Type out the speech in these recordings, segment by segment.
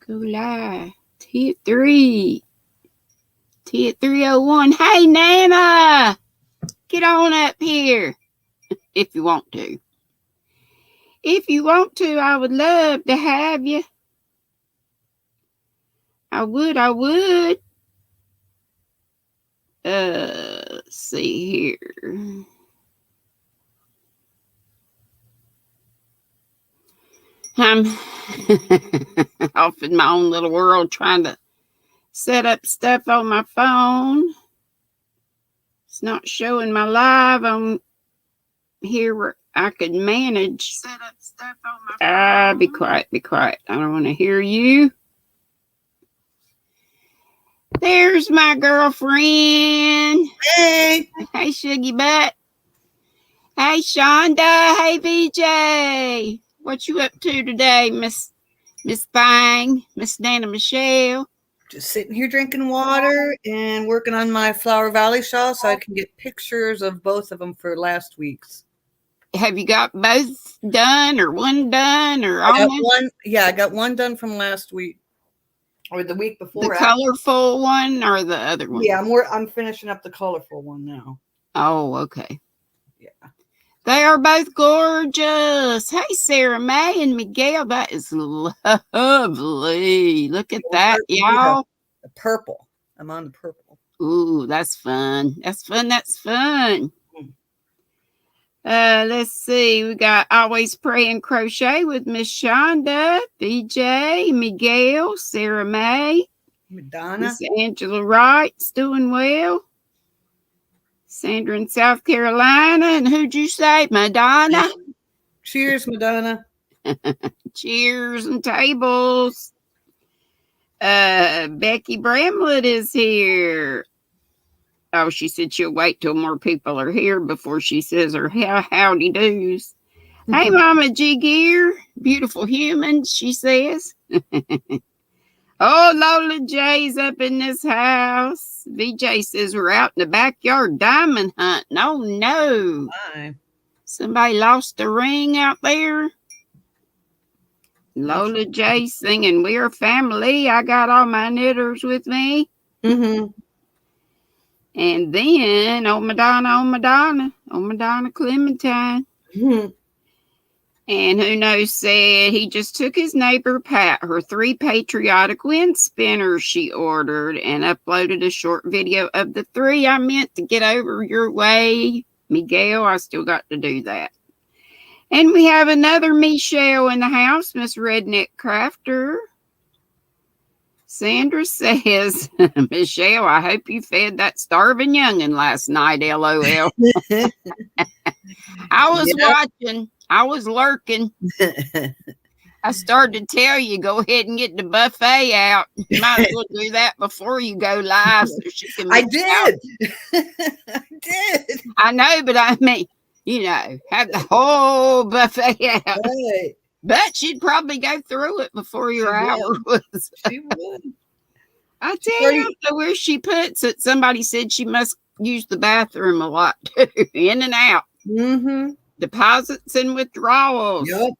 Go live. T at 3. T at 3:01. Hey, Nana. Get on up here. If you want to. If you want to, I would love to have you. I would. Let's see here. I'm off in my own little world trying to set up stuff on my phone. It's not showing my live on here where I could manage. Set up stuff on my phone. Be quiet. I don't want to hear you. There's my girlfriend. Hey. Hey, Shuggy Butt. Hey, Shonda. Hey, VJ. What you up to today, Miss Bang, Miss Nana Michelle? Just sitting here drinking water and working on my Flower Valley shawl so I can get pictures of both of them for last week's. Have you got both done or one done or almost? I got one done from last week or the week before. The colorful one or the other one? Yeah, I'm finishing up the colorful one now. Oh, okay. Yeah. They are both gorgeous. Hey, Sarah Mae and Miguel. That is lovely. Look at that, y'all. The purple. I'm on the purple. Ooh, that's fun. That's fun. Let's see. We got Always Pray and Crochet with Miss Shonda, BJ, Miguel, Sarah Mae, Madonna, Miss Angela Wright's doing well. Sandra in South Carolina. And who'd you say? Madonna? Cheers, Madonna. Cheers and tables. Becky Bramlett is here. Oh, she said she'll wait till more people are here before she says her howdy doos. Hey, Mama G Gear. Beautiful humans, she says. Oh, Lola J's up in this house. VJ says we're out in the backyard diamond hunting. Oh, no. Hi. Somebody lost a ring out there. Lola J singing, "We're family. I got all my knitters with me." Mm-hmm. And then, oh, Madonna Clementine. Mm-hmm. And who knows said he just took his neighbor Pat her 3 patriotic wind spinners she ordered and uploaded a short video of the 3 I meant to get over your way. Miguel, I still got to do that. And we have another Michelle in the house, Miss Redneck Crafter. Sandra says, Michelle, I hope you fed that starving youngin' last night, LOL. I was watching. I was lurking. I started to tell you, go ahead and get the buffet out. You might as well do that before you go live so she can I did. I did. I know, but I mean, have the whole buffet out. Right. But she'd probably go through it before your hour was. She would. I tell you, I don't know where she puts it. Somebody said she must use the bathroom a lot too, in and out. Mm-hmm. Deposits and withdrawals. Yep.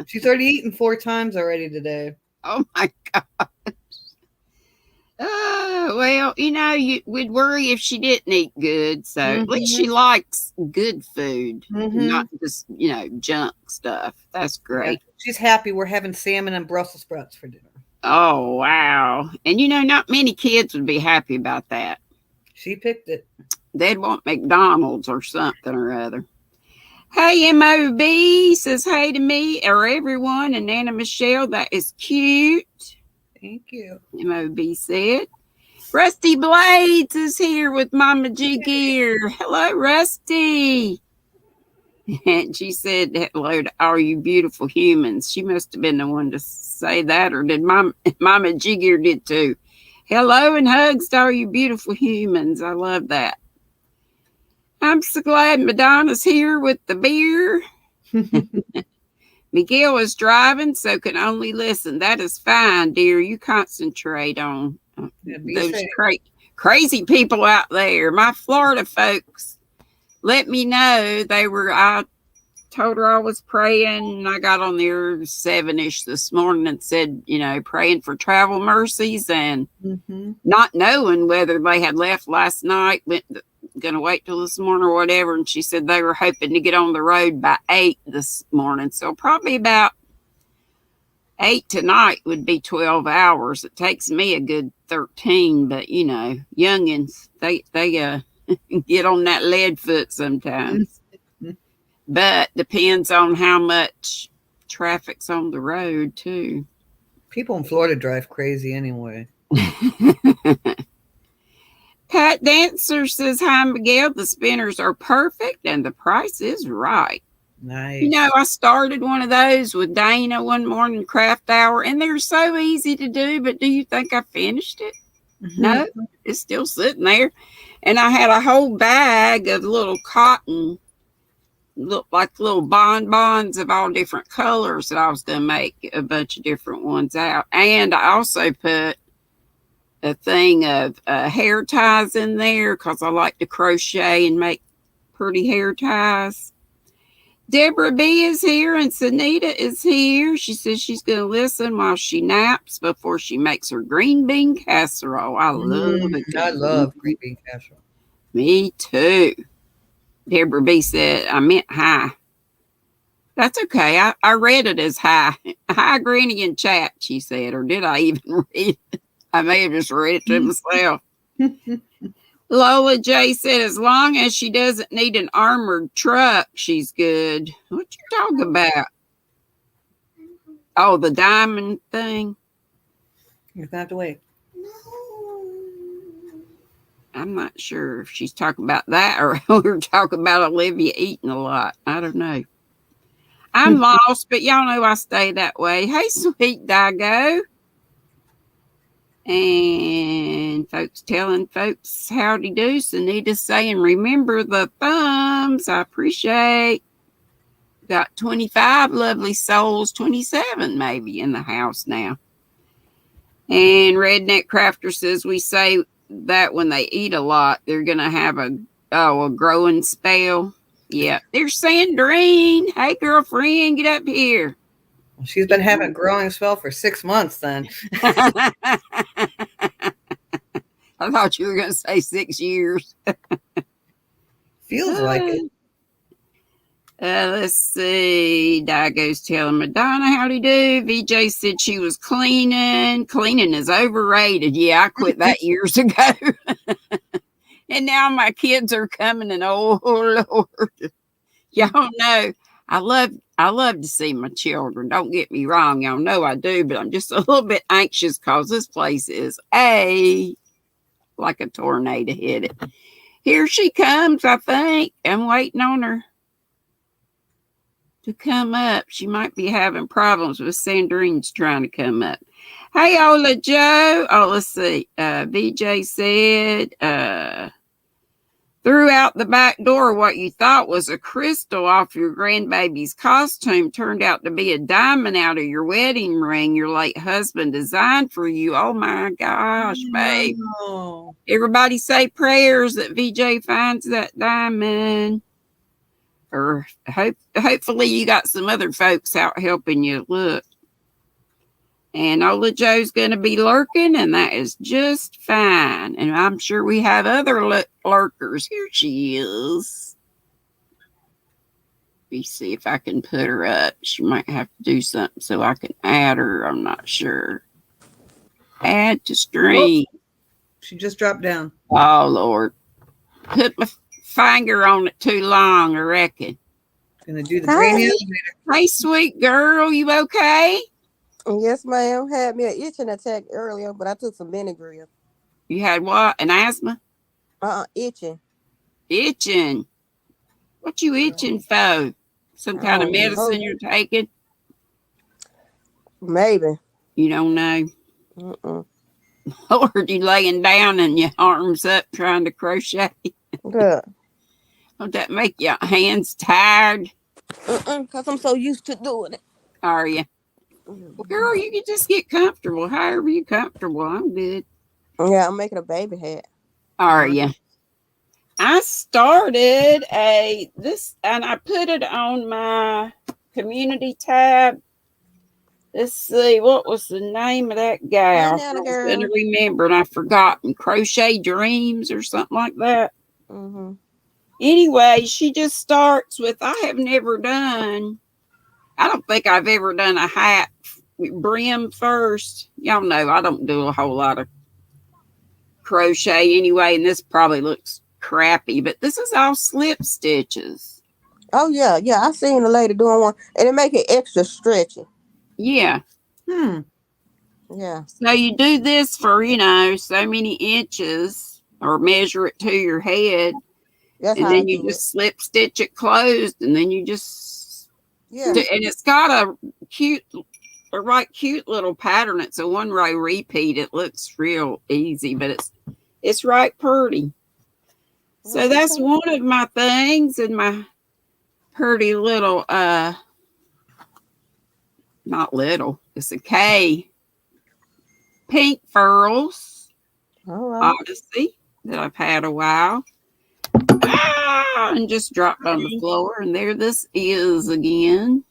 She's already eaten 4 times already today. Oh my gosh. Well, we'd worry if she didn't eat good. So at least she likes good food, not just, junk stuff. That's great. Yeah. She's happy we're having salmon and Brussels sprouts for dinner. Oh, wow. And, not many kids would be happy about that. She picked it. They'd want McDonald's or something or other. Hey, MOB says hey to me or everyone. And Nana Michelle, that is cute. Thank you. MOB said. Rusty Blades is here with Mama G Gear. Hello, Rusty. And she said hello to all you beautiful humans. She must have been the one to say that, or did Mama G Gear did too. Hello and hugs to all you beautiful humans. I love that. I'm so glad Madonna's here with the beer. Miguel is driving, so can only listen. That is fine, dear. You concentrate on those crazy people out there. My Florida folks let me know they were. I told her I was praying, and I got on there 7-ish this morning and said, praying for travel mercies and not knowing whether they had left last night, going to wait till this morning or whatever. And she said they were hoping to get on the road by 8 this morning. So probably about 8 tonight would be 12 hours. It takes me a good 13, but youngins, they get on that lead foot sometimes. But depends on how much traffic's on the road too. People in Florida drive crazy anyway. Pat Dancer says, hi, Miguel. The spinners are perfect and the price is right. Nice. I started one of those with Dana one morning, craft hour, and they're so easy to do. But do you think I finished it? No, it's still sitting there. And I had a whole bag of little cotton, look like little bonbons of all different colors that I was going to make a bunch of different ones out. And I also put a thing of hair ties in there because I like to crochet and make pretty hair ties. Deborah B is here and Sunita is here. She says she's going to listen while she naps before she makes her green bean casserole. I love it. I love green bean casserole. Me too. Deborah B said, I meant hi. That's okay. I read it as hi. Hi, Granny in chat, she said. Or did I even read it? I may have just read it to myself. Lola J said, as long as she doesn't need an armored truck, she's good. What you talking about? Oh, the diamond thing? You're going to have to wait. I'm not sure if she's talking about that or we're talking about Olivia eating a lot. I don't know. I'm lost, but y'all know I stay that way. Hey, sweet Dago. And folks telling folks howdy do. Sunita's saying, remember the thumbs. I appreciate. Got 25 lovely souls, 27 maybe in the house now. And Redneck Crafter says, we say that when they eat a lot, they're going to have a growing spell. Yeah. There's Sandrine. Hey, girlfriend, get up here. She's been having a growing spell for 6 months then. I thought you were going to say 6 years. Feels like it. Let's see. Dago's telling Madonna howdy do. VJ said she was cleaning. Cleaning is overrated. Yeah, I quit that years ago. And now my kids are coming and oh Lord. Y'all know I love to see my children. Don't get me wrong. Y'all know I do, but I'm just a little bit anxious because this place is like a tornado hit it. Here she comes, I think. I'm waiting on her to come up. She might be having problems with Sandrine's trying to come up. Hey, Ola Joe. Oh, let's see. VJ said, threw out the back door what you thought was a crystal off your grandbaby's costume turned out to be a diamond out of your wedding ring your late husband designed for you. Oh my gosh, babe. No. Everybody say prayers that VJ finds that diamond. Or hopefully you got some other folks out helping you look. And Ola Joe's going to be lurking, and that is just fine. And I'm sure we have other lurkers. Here she is. Let me see if I can put her up. She might have to do something so I can add her. I'm not sure. Add to stream. Oh, she just dropped down. Oh, Lord. Put my finger on it too long, I reckon. Gonna do the granny elevator. Hey, sweet girl. You okay? Yes, ma'am. Had me an itching attack earlier, but I took some Benadryl. You had what? An asthma? Itching. Itching? What you itching for? Some kind of medicine you're taking? Maybe. You don't know? Or you laying down and your arms up trying to crochet? Good. Don't that make your hands tired? Because I'm so used to doing it. Are you? Well, girl, you can just get comfortable. However you're comfortable. I'm good. Yeah, I'm making a baby hat. Are you? I started this, and I put it on my community tab. Let's see, what was the name of that gal? Hey, I Nana was going to girl. remember, and I've forgotten. Crochet Dreams or something like that. Mm-hmm. Anyway, she just starts with, I don't think I've ever done a hat brim first. Y'all know I don't do a whole lot of crochet anyway, and this probably looks crappy, but this is all slip stitches. Oh yeah, yeah. I seen a lady doing one, and it make it extra stretchy. Yeah. Yeah. So you do this for, so many inches or measure it to your head. That's And how I then you do it. just slip stitch it closed. And then you just, Yeah. and it's got a right cute little pattern. It's a 1 row repeat. It looks real easy, but it's right pretty. So that's one of my things in my pretty little, not little, it's a K, pink furls All right. Odyssey that I've had a while. And just dropped on the floor, and there this is again.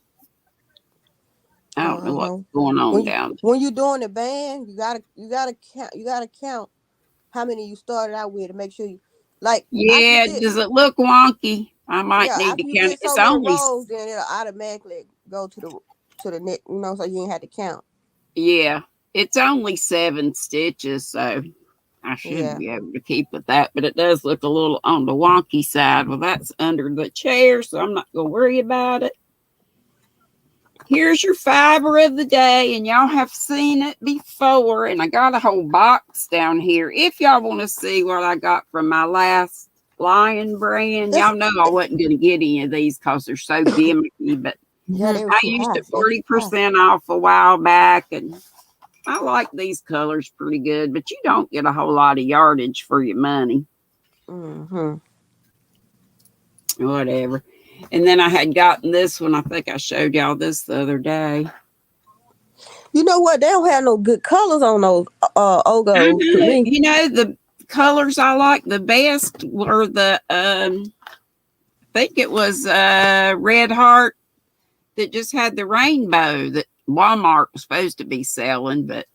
I don't know what's going on down there. When you're doing the band, you gotta count how many you started out with to make sure you like. Yeah, does it look wonky? I might need after to you count get it. It's so many only rows, then it'll automatically go to the net. So you ain't have to count. yeah, it's only 7 stitches, so I should be able to keep with that. But it does look a little on the wonky side. Well, that's under the chair, so I'm not gonna worry about it. Here's your fiber of the day, and y'all have seen it before, and I got a whole box down here. If y'all want to see what I got from my last Lion brand, y'all know I wasn't going to get any of these because they're so gimmicky, but I used it 40% off a while back, and I like these colors pretty good, but you don't get a whole lot of yardage for your money. Whatever. And then I had gotten this one. I think I showed y'all this the other day. You know what? They don't have no good colors on those Ogos. The colors I like the best were the I think it was Red Heart that just had the rainbow that Walmart was supposed to be selling, but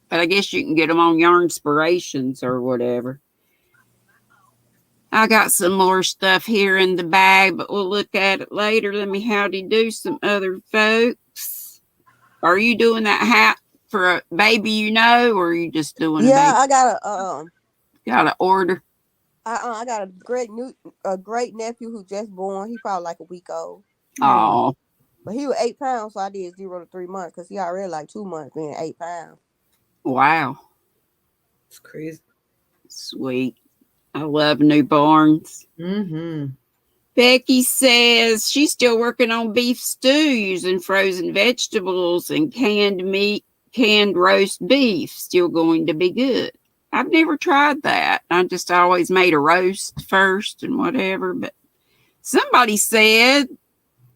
I guess you can get them on Yarnspirations or whatever. I got some more stuff here in the bag, but we'll look at it later. Let me howdy do some other folks. Are you doing that hat for a baby or are you just doing a baby? I got an order. I got a great nephew who just born. He probably like a week old. Oh. But he was 8 pounds, so I did 0 to 3 months because he already like 2 months being 8 pounds. Wow. It's crazy. Sweet. I love newborns. Becky says she's still working on beef stew using frozen vegetables and canned roast beef. Still going to be good. I've never tried that. I just always made a roast first and whatever. But somebody said,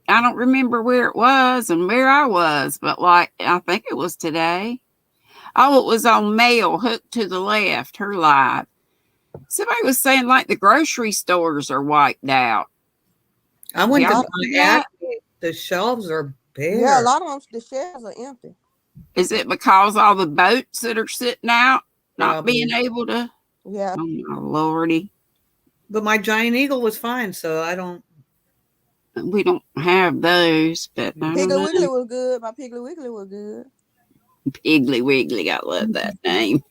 I don't remember where it was and where I was, but I think it was today. Oh, it was on Mail, Hooked to the Left, her live. Somebody was saying the grocery stores are wiped out. I went to buy the shelves are bare. Yeah, a lot of them, the shelves are empty. Is it because all the boats that are sitting out not being able to? Yeah. Oh my lordy. But my giant eagle was fine, so we don't have those, but Piggly Wiggly was good. My Piggly Wiggly was good. Piggly Wiggly, I love that name.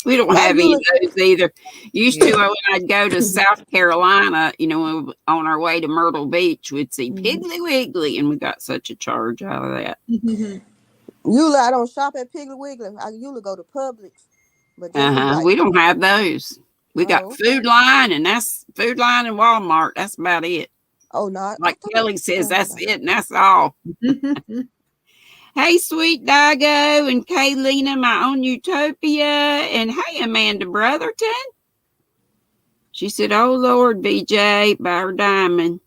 We don't have any of those either. Used to when I'd go to South Carolina, on our way to Myrtle Beach, we'd see Piggly Wiggly, and we got such a charge out of that. Usually I don't shop at Piggly Wiggly. I usually go to Publix. But we don't have those. We got Food Line, and that's Food Line and Walmart. That's about it. Oh, no. Like Kelly says, that's it, and that's all. Hey, Sweet Dago and Kaylina, my own Utopia. And hey, Amanda Brotherton. She said, oh, Lord, BJ, by her diamond.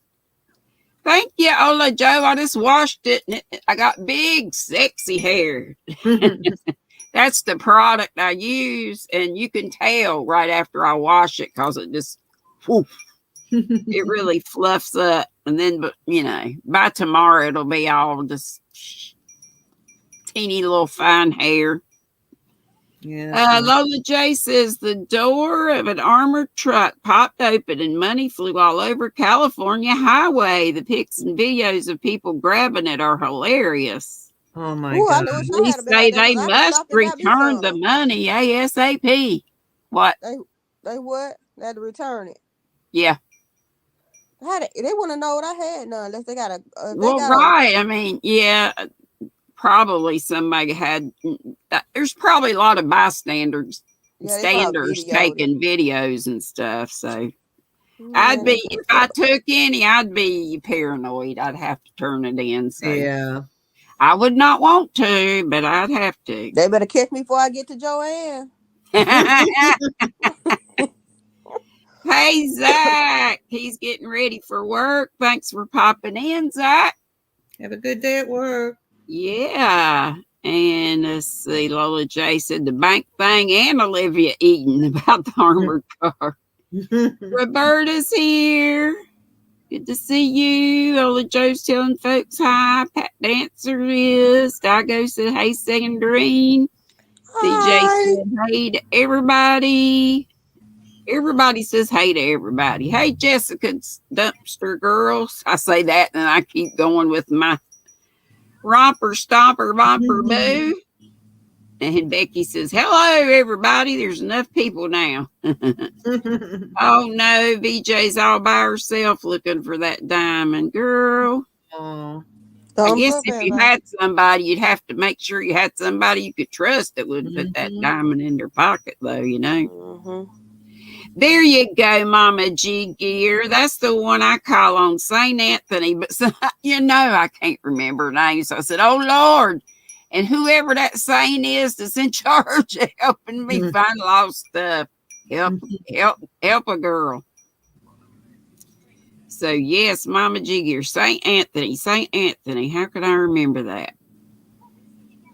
Thank you, Ola Joe. I just washed it, and I got big, sexy hair. That's the product I use, and you can tell right after I wash it because it just, whew, it really fluffs up. And then, but by tomorrow it'll be all just teeny little fine hair. Yeah. Lola J says the door of an armored truck popped open and money flew all over California highway. The pics and videos of people grabbing it are hilarious. Oh my Ooh, I God. knew it They had to be say like that they 'cause I done must stopped and got me return the some. money ASAP. What? They what? They had to return it. Yeah. They wouldn't know what I had none unless they got a. Well, right. I mean, yeah, probably somebody had. There's probably a lot of bystanders, Yeah, they probably standers videoed it. taking videos and stuff. So I'd be, if I took any, I'd be paranoid. I'd have to turn it in. So Yeah. I would not want to, but I'd have to. They better catch me before I get to Joanne. Hey, Zach. He's getting ready for work. Thanks for popping in, Zach. Have a good day at work. Yeah. And let's see, Lola J said the bank thing and Olivia Eden about the armored car. Roberta's here. Good to see you. Lola Jo's telling folks hi. Pat Dancer is. Digo said, hey, Sandrine. CJ said, hey to everybody. Everybody says hey to everybody. Hey, Jessica's dumpster girls. I say that and I keep going with my romper, stomper, bumper, boo. And Becky says, hello, everybody. There's enough people now. Oh, no. VJ's all by herself looking for that diamond. Girl. Oh. I guess if you had somebody, you'd have to make sure you had somebody you could trust that would put that diamond in their pocket, though, There you go, Mama G Gear. That's the one I call on St. Anthony, but I can't remember names. So I said, oh, Lord. And whoever that saint is that's in charge of helping me find lost stuff. Help a girl. So, yes, Mama G Gear, St. Anthony. How could I remember that?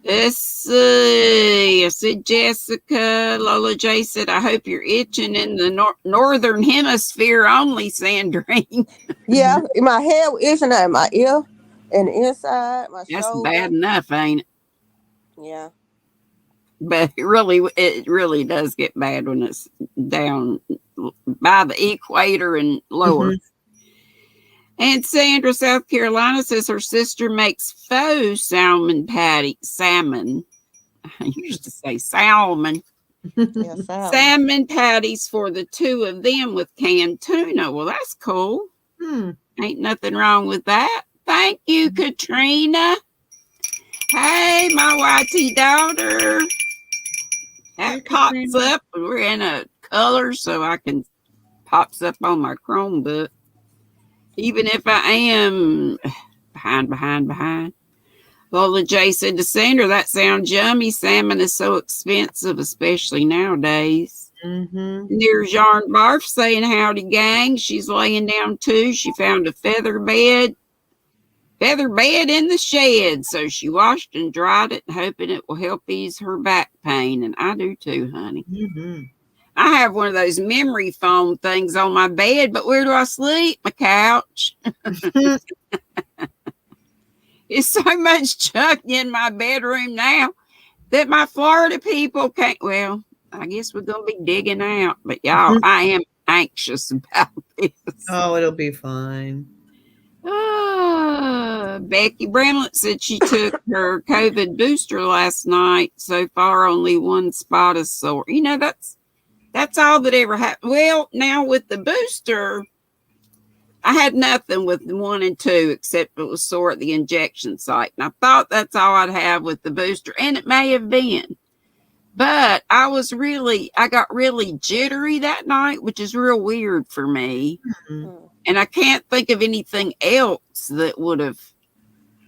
Let's see. I said Jessica. Lola J said, I hope you're itching in the northern hemisphere only, Sandrine. Yeah, my head itching at my ear and the inside, my That's shoulder. bad enough, ain't it? Yeah. But it really does get bad when it's down by the equator and lower. And Sandra, South Carolina, says her sister makes faux salmon patty. Salmon. I used to say salmon. Yeah, salmon patties for the two of them with canned tuna. Well, that's cool. Ain't nothing wrong with that. Thank you, Katrina. Hey, my YT daughter. That pops up. We're in a color, so I can pops up on my Chromebook. Even if I am behind. Lola J said to Sandra, that sounds yummy. Salmon is so expensive, especially nowadays. There's Yarn Barf saying, howdy, gang. She's laying down too. She found a feather bed in the shed. So she washed and dried it, hoping it will help ease her back pain. And I do too, honey. I have one of those memory foam things on my bed, but where do I sleep? My couch. It's so much junk in my bedroom now that my Florida people can't. Well, I guess we're going to be digging out. But y'all, I am anxious about this. Oh, it'll be fine. Becky Bramlett said she took her COVID booster last night. So far, only one spot is sore. That's all that ever happened. Well, now with the booster, I had nothing with 1 and 2 except it was sore at the injection site. And I thought that's all I'd have with the booster. And it may have been. But I got really jittery that night, which is real weird for me. And I can't think of anything else that would have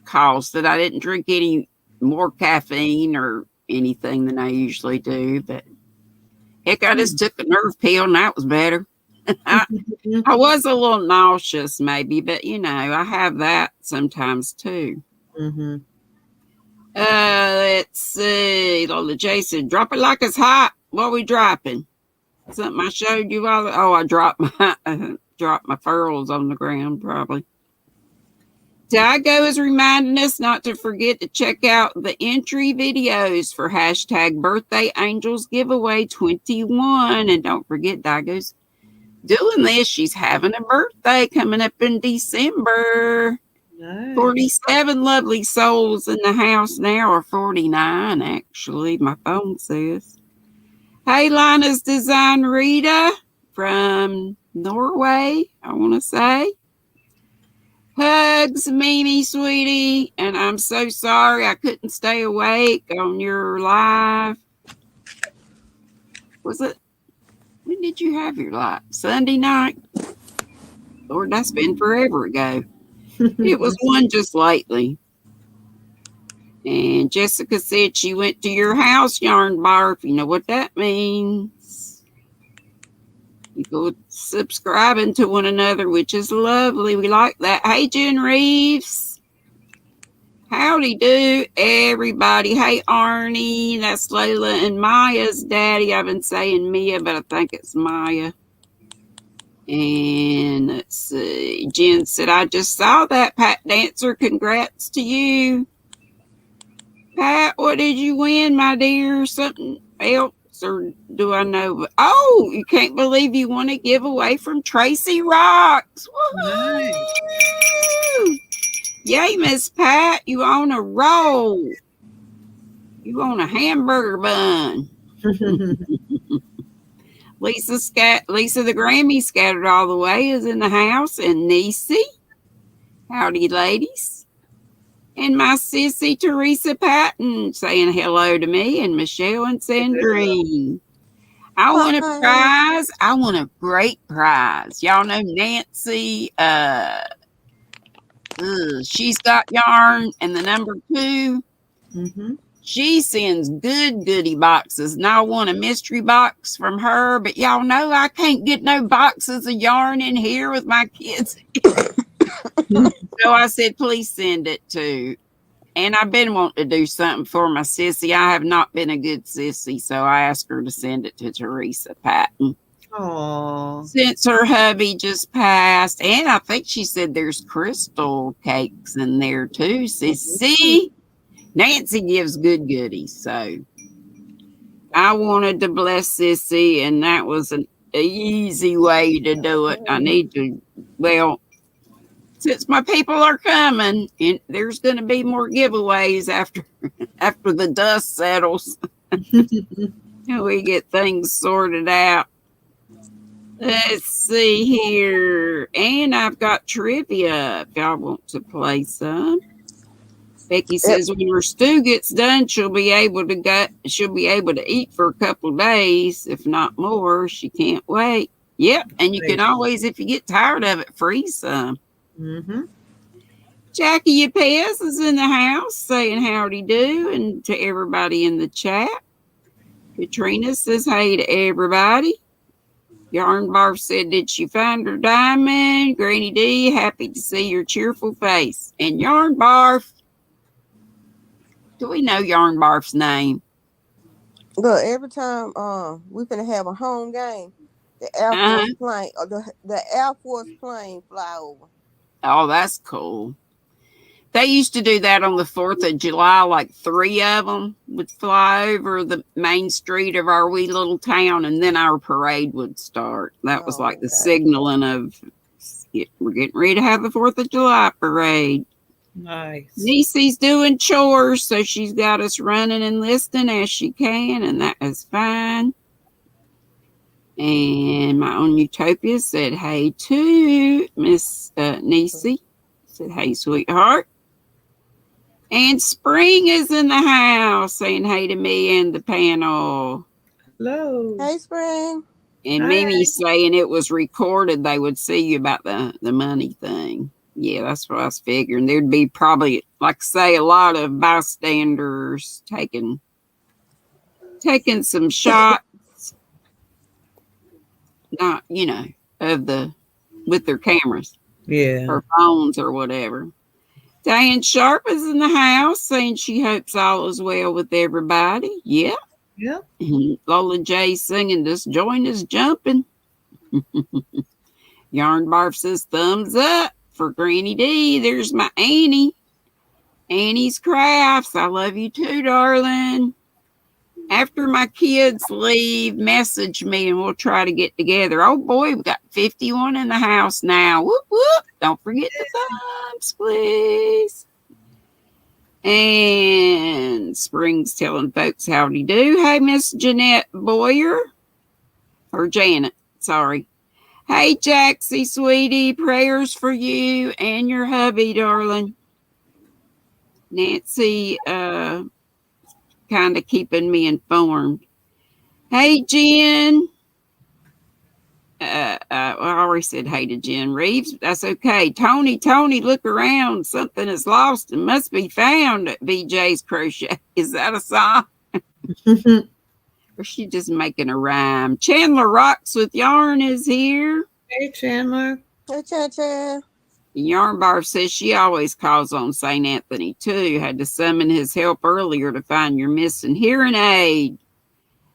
caused it. I didn't drink any more caffeine or anything than I usually do. But heck, I just took a nerve pill and that was better. I was a little nauseous maybe, but I have that sometimes too. Let's see. see, Lola J said, drop it like it's hot. What are we dropping? Something I showed you all. Oh, I dropped my furls on the ground, probably. Dago is reminding us not to forget to check out the entry videos for hashtag Birthday Angels Giveaway 21. And don't forget, Dago's doing this. She's having a birthday coming up in December. Nice. 47 lovely souls in the house now, or 49, actually, my phone says. Hey, Lina's Design Rita from Norway, I want to say. Hugs, Mimi, sweetie. And I'm so sorry I couldn't stay awake on your live. Was it? When did you have your live? Sunday night? Lord, that's been forever ago. It was one just lately. And Jessica said she went to your house, Yarn Barf. You know what that means. People subscribing to one another, which is lovely. We like that. Hey, Jen Reeves. Howdy do, everybody. Hey, Arnie. That's Layla and Maya's daddy. I've been saying Mia, but I think it's Maya. And let's see. Jen said, I just saw that, Pat Dancer. Congrats to you. Pat, what did you win, my dear? Something else? Or do I know? Oh, you can't believe you won a giveaway from Tracy Rocks. Woohoo! Nice. Yay, Miss Pat. You on a roll. You on a hamburger bun. Lisa the Grammy scattered all the way is in the house. And Niecy. Howdy, ladies. And my sissy Teresa Patton saying hello to me, and Michelle and Sandrine. I want a prize. I want a great prize. Y'all know Nancy. She's got yarn, and the number 2. Mm-hmm. She sends good goodie boxes, and I want a mystery box from her. But y'all know I can't get no boxes of yarn in here with my kids. So I said, please send it to. And I've been wanting to do something for my sissy. I have not been a good sissy, so I asked her to send it to Teresa Patton. Aww. Since her hubby just passed. And I think she said there's crystal cakes in there too. Sissy. Nancy gives good goodies. So I wanted to bless Sissy, and that was an easy way to do it. I need to, well, since my people are coming, and there's going to be more giveaways after the dust settles. We get things sorted out. Let's see here. And I've got trivia if y'all want to play some. Becky says when her stew gets done, she'll be able to eat for a couple of days, if not more. She can't wait. Yep, and you can always, if you get tired of it, freeze some. Mm-hmm. Jackie Yapez is in the house saying howdy do, and to everybody in the chat. Katrina says hey to everybody. Yarn Barf said, did she find her diamond? GrannyDee, happy to see your cheerful face. And Yarn Barf, do we know Yarn Barf's name? Look, every time we finna have a home game, the Air Force plane, or the Air Force plane fly over. Oh, that's cool. They used to do that on the 4th of July. Like 3 of them would fly over the main street of our wee little town, and then our parade would start. That was like the signaling of we're getting ready to have the 4th of July parade. Nice. Niecy's doing chores, so she's got us running and listening as she can, and that is fine. And my own Utopia said hey to Miss Niecy. Said hey, sweetheart. And Spring is in the house saying hey to me and the panel. Hello. Hey, Spring. And Mimi saying it was recorded. They would see you about the money thing. Yeah, that's what I was figuring. There'd be probably, like say, a lot of bystanders taking some shots. Not, with their cameras. Yeah. Or phones or whatever. Diane Sharp is in the house saying she hopes all is well with everybody. Yeah. Yeah. Lola J singing This Joint is Jumping. Yarn Barf says thumbs up for GrannyDee. There's my Annie. Annie's Crafts. I love you too, darling. After my kids leave, message me and we'll try to get together. Oh boy, we got 51 in the house now. Whoop, whoop. Don't forget the thumbs, please. And Spring's telling folks howdy do. Hey, Miss Jeanette Boyer. Or Janet, sorry. Hey, Jaxie, sweetie. Prayers for you and your hubby, darling. Nancy, kind of keeping me informed. Hey, Jen. I already said hey to Jen Reeves. That's okay. Tony, look around. Something is lost and must be found at VJ's Crochet. Is that a song? Or is she just making a rhyme? Chandler Rocks with Yarn is here. Hey, Chandler. Hey, Chan. Yarn Bar says she always calls on St. Anthony, too. Had to summon his help earlier to find your missing hearing aid.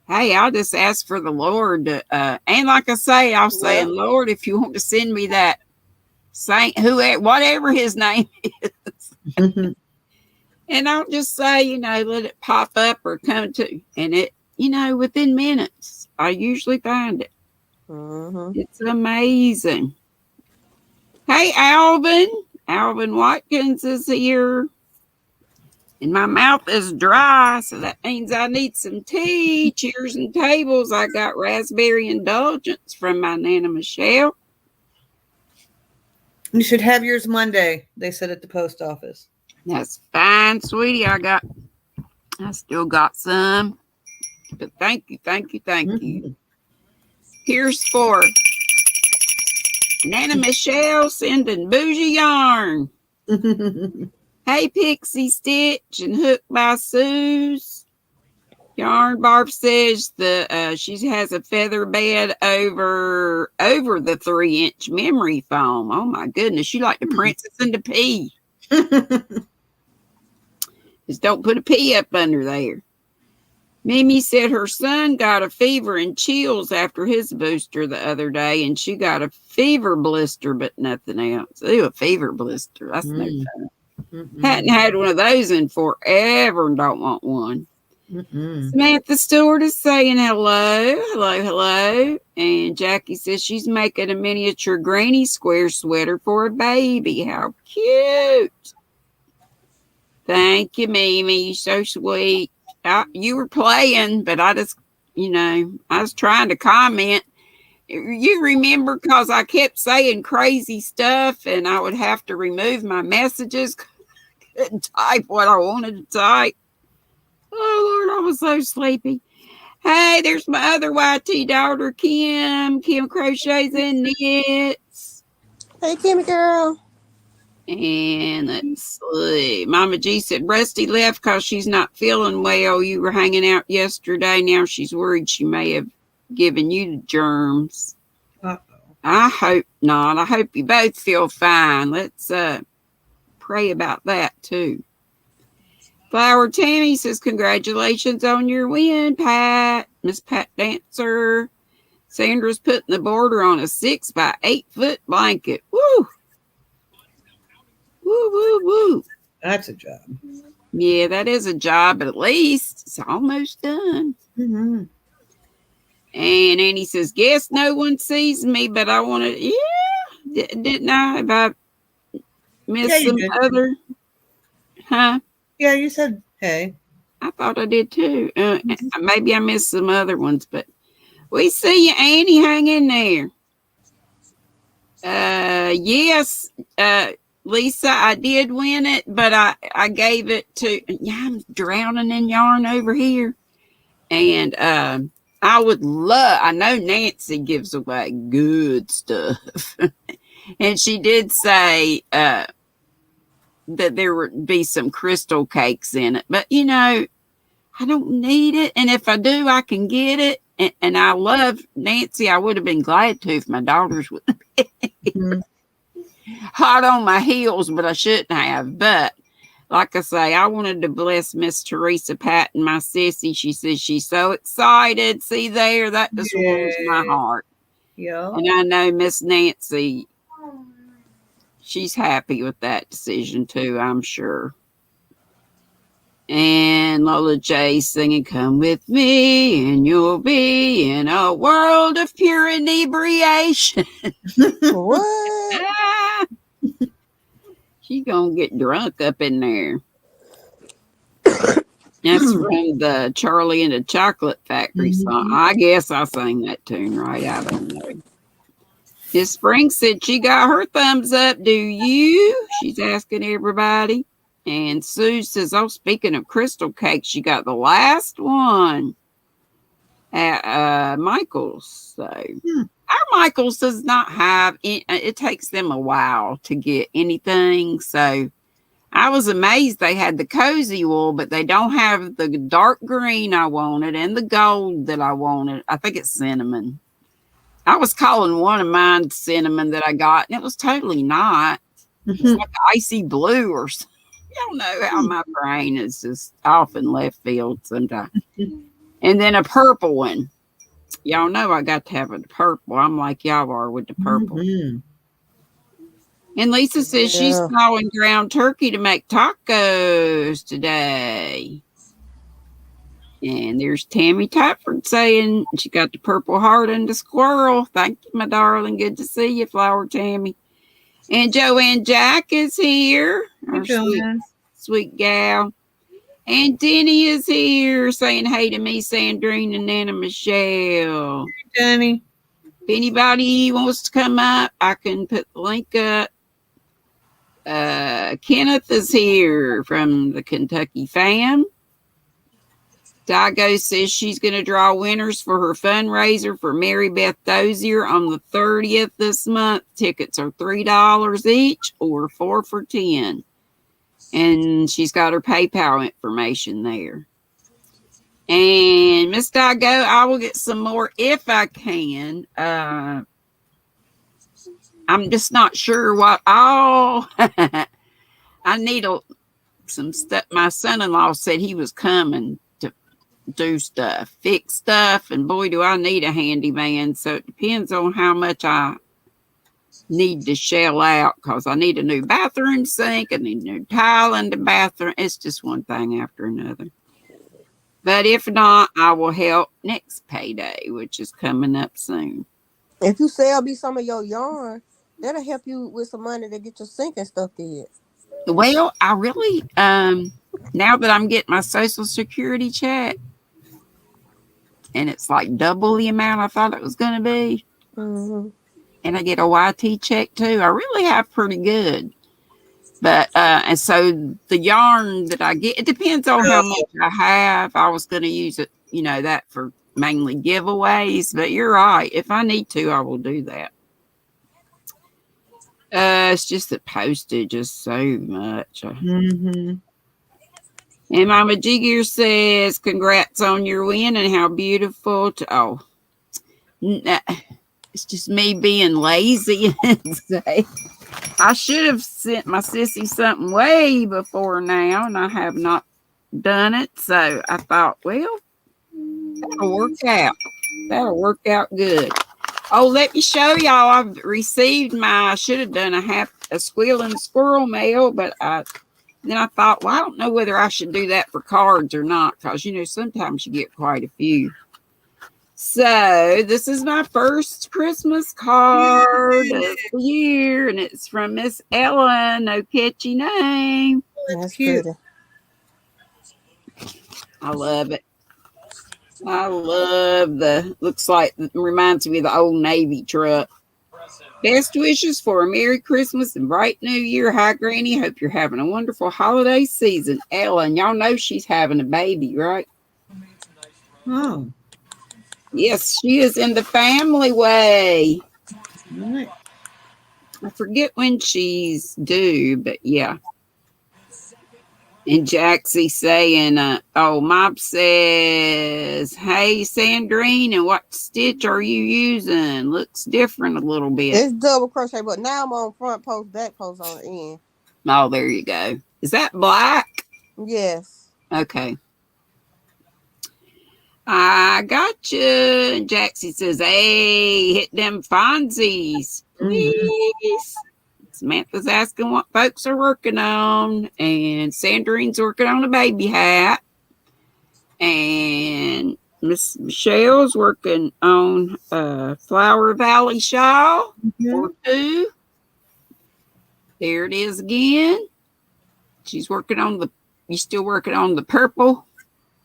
Hey, I'll just ask for the Lord. And like I say, I'll say, Lord, if you want to send me that saint, whatever his name is. And I'll just say, let it pop up or come to. And it, within minutes, I usually find it. It's amazing. Hey, Alvin. Alvin Watkins is here. And my mouth is dry, so that means I need some tea. Cheers and tables. I got raspberry indulgence from my Nana Michelle. You should have yours Monday, they said at the post office. That's fine, sweetie. I still got some. But thank you. Here's for Nana Michelle sending bougie yarn. Hey, Pixie Stitch and Hook by Suze. Yarn Barb says she has a feather bed over the 3-inch memory foam. Oh my goodness, you like the princess and the pea. Just don't put a pea up under there. Mimi said her son got a fever and chills after his booster the other day, and she got a fever blister, but nothing else. Ooh, a fever blister. That's no fun. Hadn't had one of those in forever and don't want one. Samantha Stewart is saying hello. And Jackie says she's making a miniature granny square sweater for a baby. How cute. Thank you, Mimi. You're so sweet. You were playing, but I just, I was trying to comment. You remember, because I kept saying crazy stuff and I would have to remove my messages. I couldn't type what I wanted to type. Oh, Lord, I was so sleepy. Hey, there's my other YT daughter, Kim. Kim Crochets and Knits. Hey, Kimmy girl. And let's see. Mama G said Rusty left because she's not feeling well. You were hanging out yesterday. Now she's worried she may have given you the germs. I hope not. I hope you both feel fine. Let's pray about that too. Flower Tammy says congratulations on your win, Pat. Miss Pat Dancer. Sandra's putting the border on a 6x8 foot blanket. Woo! Woo, woo, woo. That's a job. Yeah, that is a job, but at least it's almost done. And Annie says, guess no one sees me, but I want to, didn't I? Have I missed some other? Huh? Yeah, you said hey. I thought I did too. Maybe I missed some other ones, but we see you, Annie. Hang in there. Yes, Lisa, I did win it, but I gave it to, I'm drowning in yarn over here. And I would love, I know Nancy gives away good stuff. And she did say that there would be some crystal cakes in it. But, I don't need it. And if I do, I can get it. And I love Nancy. I would have been glad to if my daughters would have been here. hot on my heels, but I shouldn't have. But like I say, I wanted to bless Miss Teresa Patton, my sissy. She says she's so excited. See there, that just warms my heart. Yeah. And I know Miss Nancy, she's happy with that decision too, I'm sure. And Lola J singing, "Come with me and you'll be in a world of pure inebriation." What? She's gonna get drunk up in there. That's from the Charlie and the Chocolate Factory song. I guess I sang that tune right. I don't know. Miss Spring said she got her thumbs up. Do you? She's asking everybody. And Sue says, oh, speaking of crystal cake, she got the last one at Michael's. So our Michael's does not have it takes them a while to get anything. So I was amazed they had the cozy wool, but they don't have the dark green I wanted and the gold that I wanted. I think it's cinnamon. I was calling one of mine cinnamon that I got, and it was totally not. It's like icy blue or something. I don't know how my brain is just off in left field sometimes. And then a purple one. Y'all know I got to have a purple. I'm like y'all are with the purple. And Lisa says she's thawing ground turkey to make tacos today. And there's Tammy Tyford saying she got the purple heart and the squirrel. Thank you, my darling. Good to see you, Flower Tammy. And Joanne Jack is here. Our sweet gal. And Denny is here saying hey to me, Sandrine and Nana Michelle. Hey, Denny. If anybody wants to come up, I can put the link up. Kenneth is here from the Kentucky fam. Digo says she's going to draw winners for her fundraiser for Mary Beth Dozier on the 30th this month. Tickets are $3 each or 4 for $10. And she's got her PayPal information there. And Miss Digo, I will get some more if I can. I'm just not sure what all. I need some stuff. My son-in-law said he was coming to do stuff, fix stuff, and boy, do I need a handyman. So it depends on how much I need to shell out, because I need a new bathroom sink, I need a new tile in the bathroom. It's just one thing after another. But if not, I will help next payday, which is coming up soon. If you sell me some of your yarn, that'll help you with some money to get your sink and stuff did. Well, I really, now that I'm getting my Social Security check, and it's like double the amount I thought it was going to be, and I get a YT check too, I really have pretty good. But, and so the yarn that I get, it depends on how much I have. I was going to use it, you know, that for mainly giveaways, but you're right. If I need to, I will do that. It's just the postage is so much. And Mama Jigger says, congrats on your win and how beautiful. It's just me being lazy. I should have sent my sissy something way before now, and I have not done it. So I thought, well, that'll work out. That'll work out good. Oh, let me show y'all. I've received I should have done a squealing squirrel mail, but then I thought, well, I don't know whether I should do that for cards or not, because, you know, sometimes you get quite a few. So this is my first Christmas card of the year, and it's from Miss Ellen. No catchy name. That's cute. I love it. I love looks like, it reminds me of the old Navy truck. Best wishes for a Merry Christmas and bright New Year. Hi, Granny. Hope you're having a wonderful holiday season. Ellen, y'all know she's having a baby, right? Oh. Yes, she is in the family way. Right. I forget when she's due, but yeah. And Jaxie saying, Mop says, hey, Sandrine, and what stitch are you using? Looks different a little bit. It's double crochet, but now I'm on front post, back post on the end. Oh, there you go. Is that black? Yes. Okay. I got you. And Jaxie says, hey, hit them Fonzies, please. Samantha's asking what folks are working on. And Sandrine's working on a baby hat. And Miss Michelle's working on a Flower Valley shawl or two. There it is again. She's working on you still working on the purple?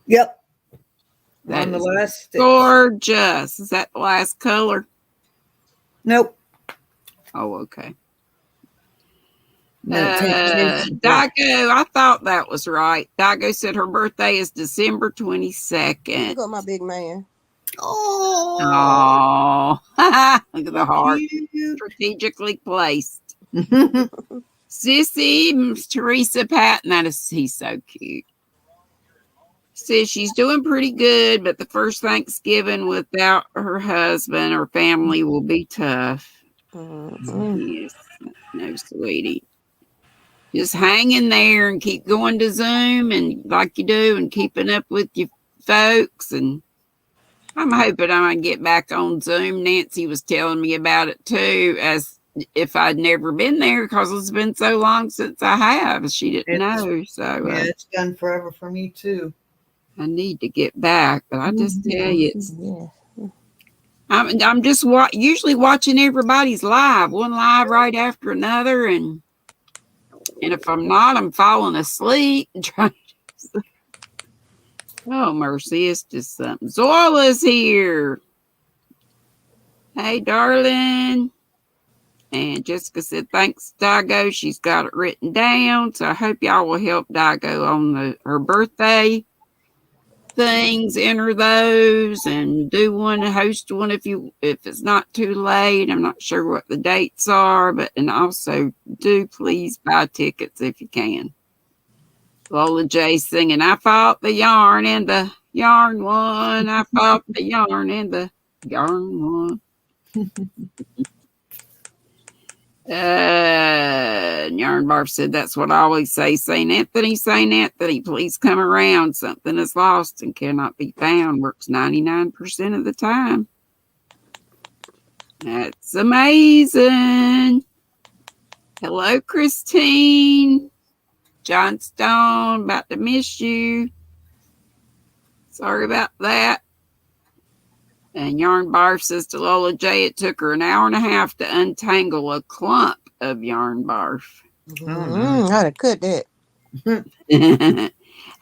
Yep. That on the is last stitch. gorgeous. Is that the last color? Nope. Oh, okay. No, it's Dago, I thought that was right. Dago said her birthday is December Look 22nd. at my big man. Oh, look at the heart. Strategically placed. Sissy, Teresa Patton, he's so cute. Says she's doing pretty good, but the first Thanksgiving without her husband or family will be tough. Yes, no, sweetie. Just hang in there and keep going to Zoom and like you do and keeping up with your folks. And I'm hoping I might get back on Zoom. Nancy was telling me about it too, as if I'd never been there because it's been so long since I have. She didn't know. So yeah, it's done forever for me too. I need to get back, but I just tell you, I'm just usually watching everybody's live, one live right after another, and if I'm not, I'm falling asleep and trying to. Oh mercy, it's just something. Zoila's here. Hey, darling. And Jessica said, thanks, Dago. She's got it written down. So I hope y'all will help Dago on her birthday things, enter those, and do one, host one if it's not too late. I'm not sure what the dates are, and also do please buy tickets if you can. Lola J singing, I fought the yarn and the yarn won. I fought the yarn and the yarn won. Yarn Barf said, that's what I always say. St. Anthony, please come around. Something is lost and cannot be found. Works 99% of the time. That's amazing. Hello, Christine. John Stone, about to miss you. Sorry about that. And Yarn Barf says to Lola J, it took her an hour and a half to untangle a clump of yarn barf. I'd have cut that.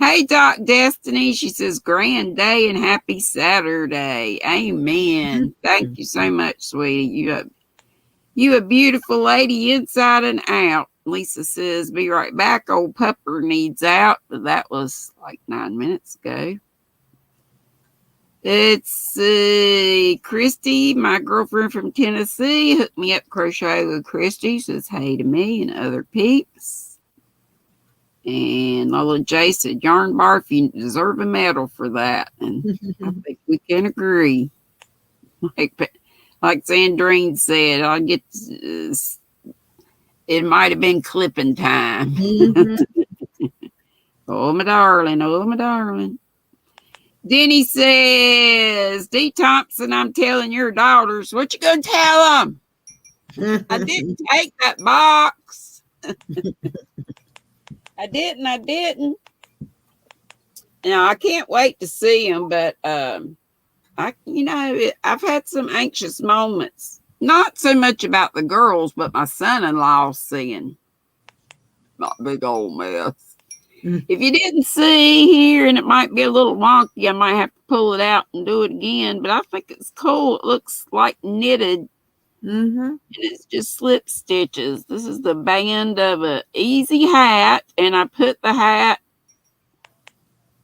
Hey, Doc Destiny. She says, grand day and happy Saturday. Amen. Thank you so much, sweetie. You a beautiful lady inside and out. Lisa says, be right back. Old pupper needs out. But that was like 9 minutes ago. It's Christy, my girlfriend from Tennessee, hooked me up crochet with Christy. Says hey to me and other peeps. And Lola J said, Yarn Barf, you deserve a medal for that. And I think we can agree. Like Sandrine said, I'll get it might have been clipping time. Oh, my darling. Oh, my darling. Denny says, Dee Thompson, I'm telling your daughters, what you gonna tell them? I didn't take that box. I didn't. Now, I can't wait to see them, but I've had some anxious moments. Not so much about the girls, but my son-in-law seeing my big old mess. If you didn't see here, and it might be a little wonky, I might have to pull it out and do it again, but I think it's cool. It looks like knitted, and it's just slip stitches. This is the band of a easy hat, and I put the hat,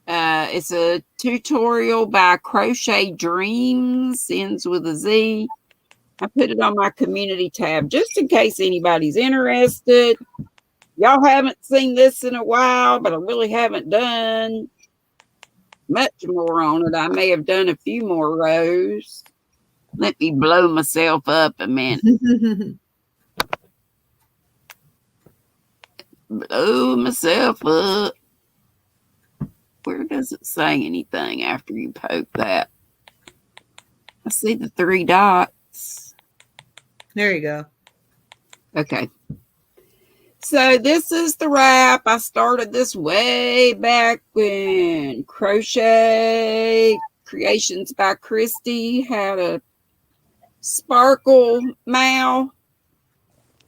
it's a tutorial by Crochet Dreams, ends with a Z. I put it on my community tab just in case anybody's interested. Y'all haven't seen this in a while, but I really haven't done much more on it. I may have done a few more rows. Let me blow myself up a minute. Blow myself up. Where does it say anything after you poke that? I see the 3 dots. There you go. Okay. So this is the wrap. I started this way back when Crochet Creations by Christy had a sparkle mouth.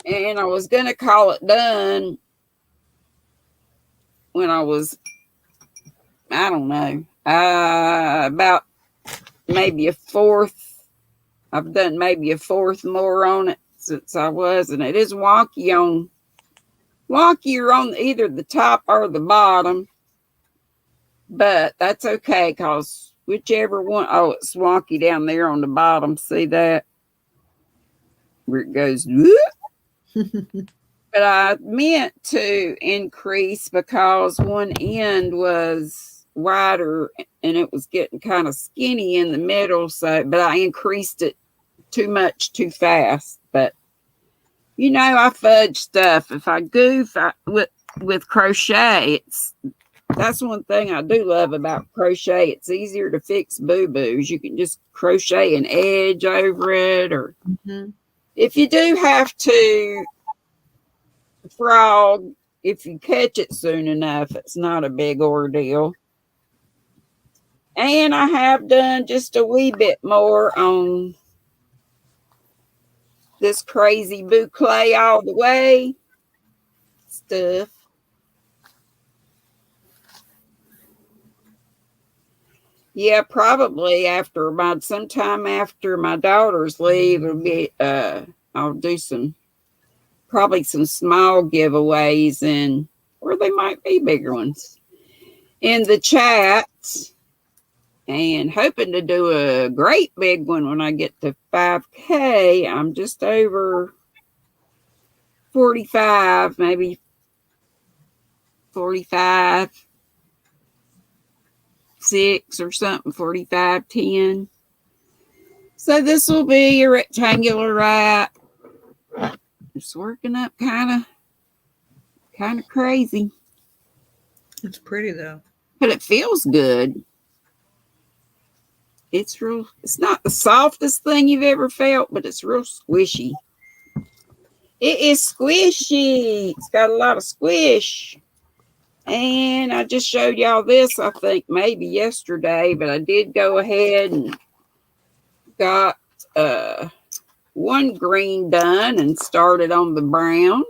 And I was going to call it done when I was, I don't know, about maybe a fourth. I've done maybe a fourth more on it since I was. And it is wonkier on either the top or the bottom. But that's okay, because whichever one, oh, it's wonky down there on the bottom. See that? Where it goes, but I meant to increase because one end was wider and it was getting kind of skinny in the middle. So, but I increased it too much too fast. But you know, I fudge stuff. If I goof with crochet, that's one thing I do love about crochet. It's easier to fix boo-boos. You can just crochet an edge over it, or if you do have to frog, if you catch it soon enough, it's not a big ordeal. And I have done just a wee bit more on this crazy boucle all the way stuff. Yeah, probably sometime after my daughters leave, it'll be I'll do probably some small giveaways, or they might be bigger ones in the chat, and hoping to do a great big one when I get to 5K. I'm just over 45, maybe 45, 6 or something, 45, 10. So this will be a rectangular wrap. It's working up kind of crazy. It's pretty though. But it feels good. It's not the softest thing you've ever felt, but it's real squishy. It is squishy. It's got a lot of squish. And I just showed y'all this, I think, maybe yesterday, but I did go ahead and got one green done and started on the brown.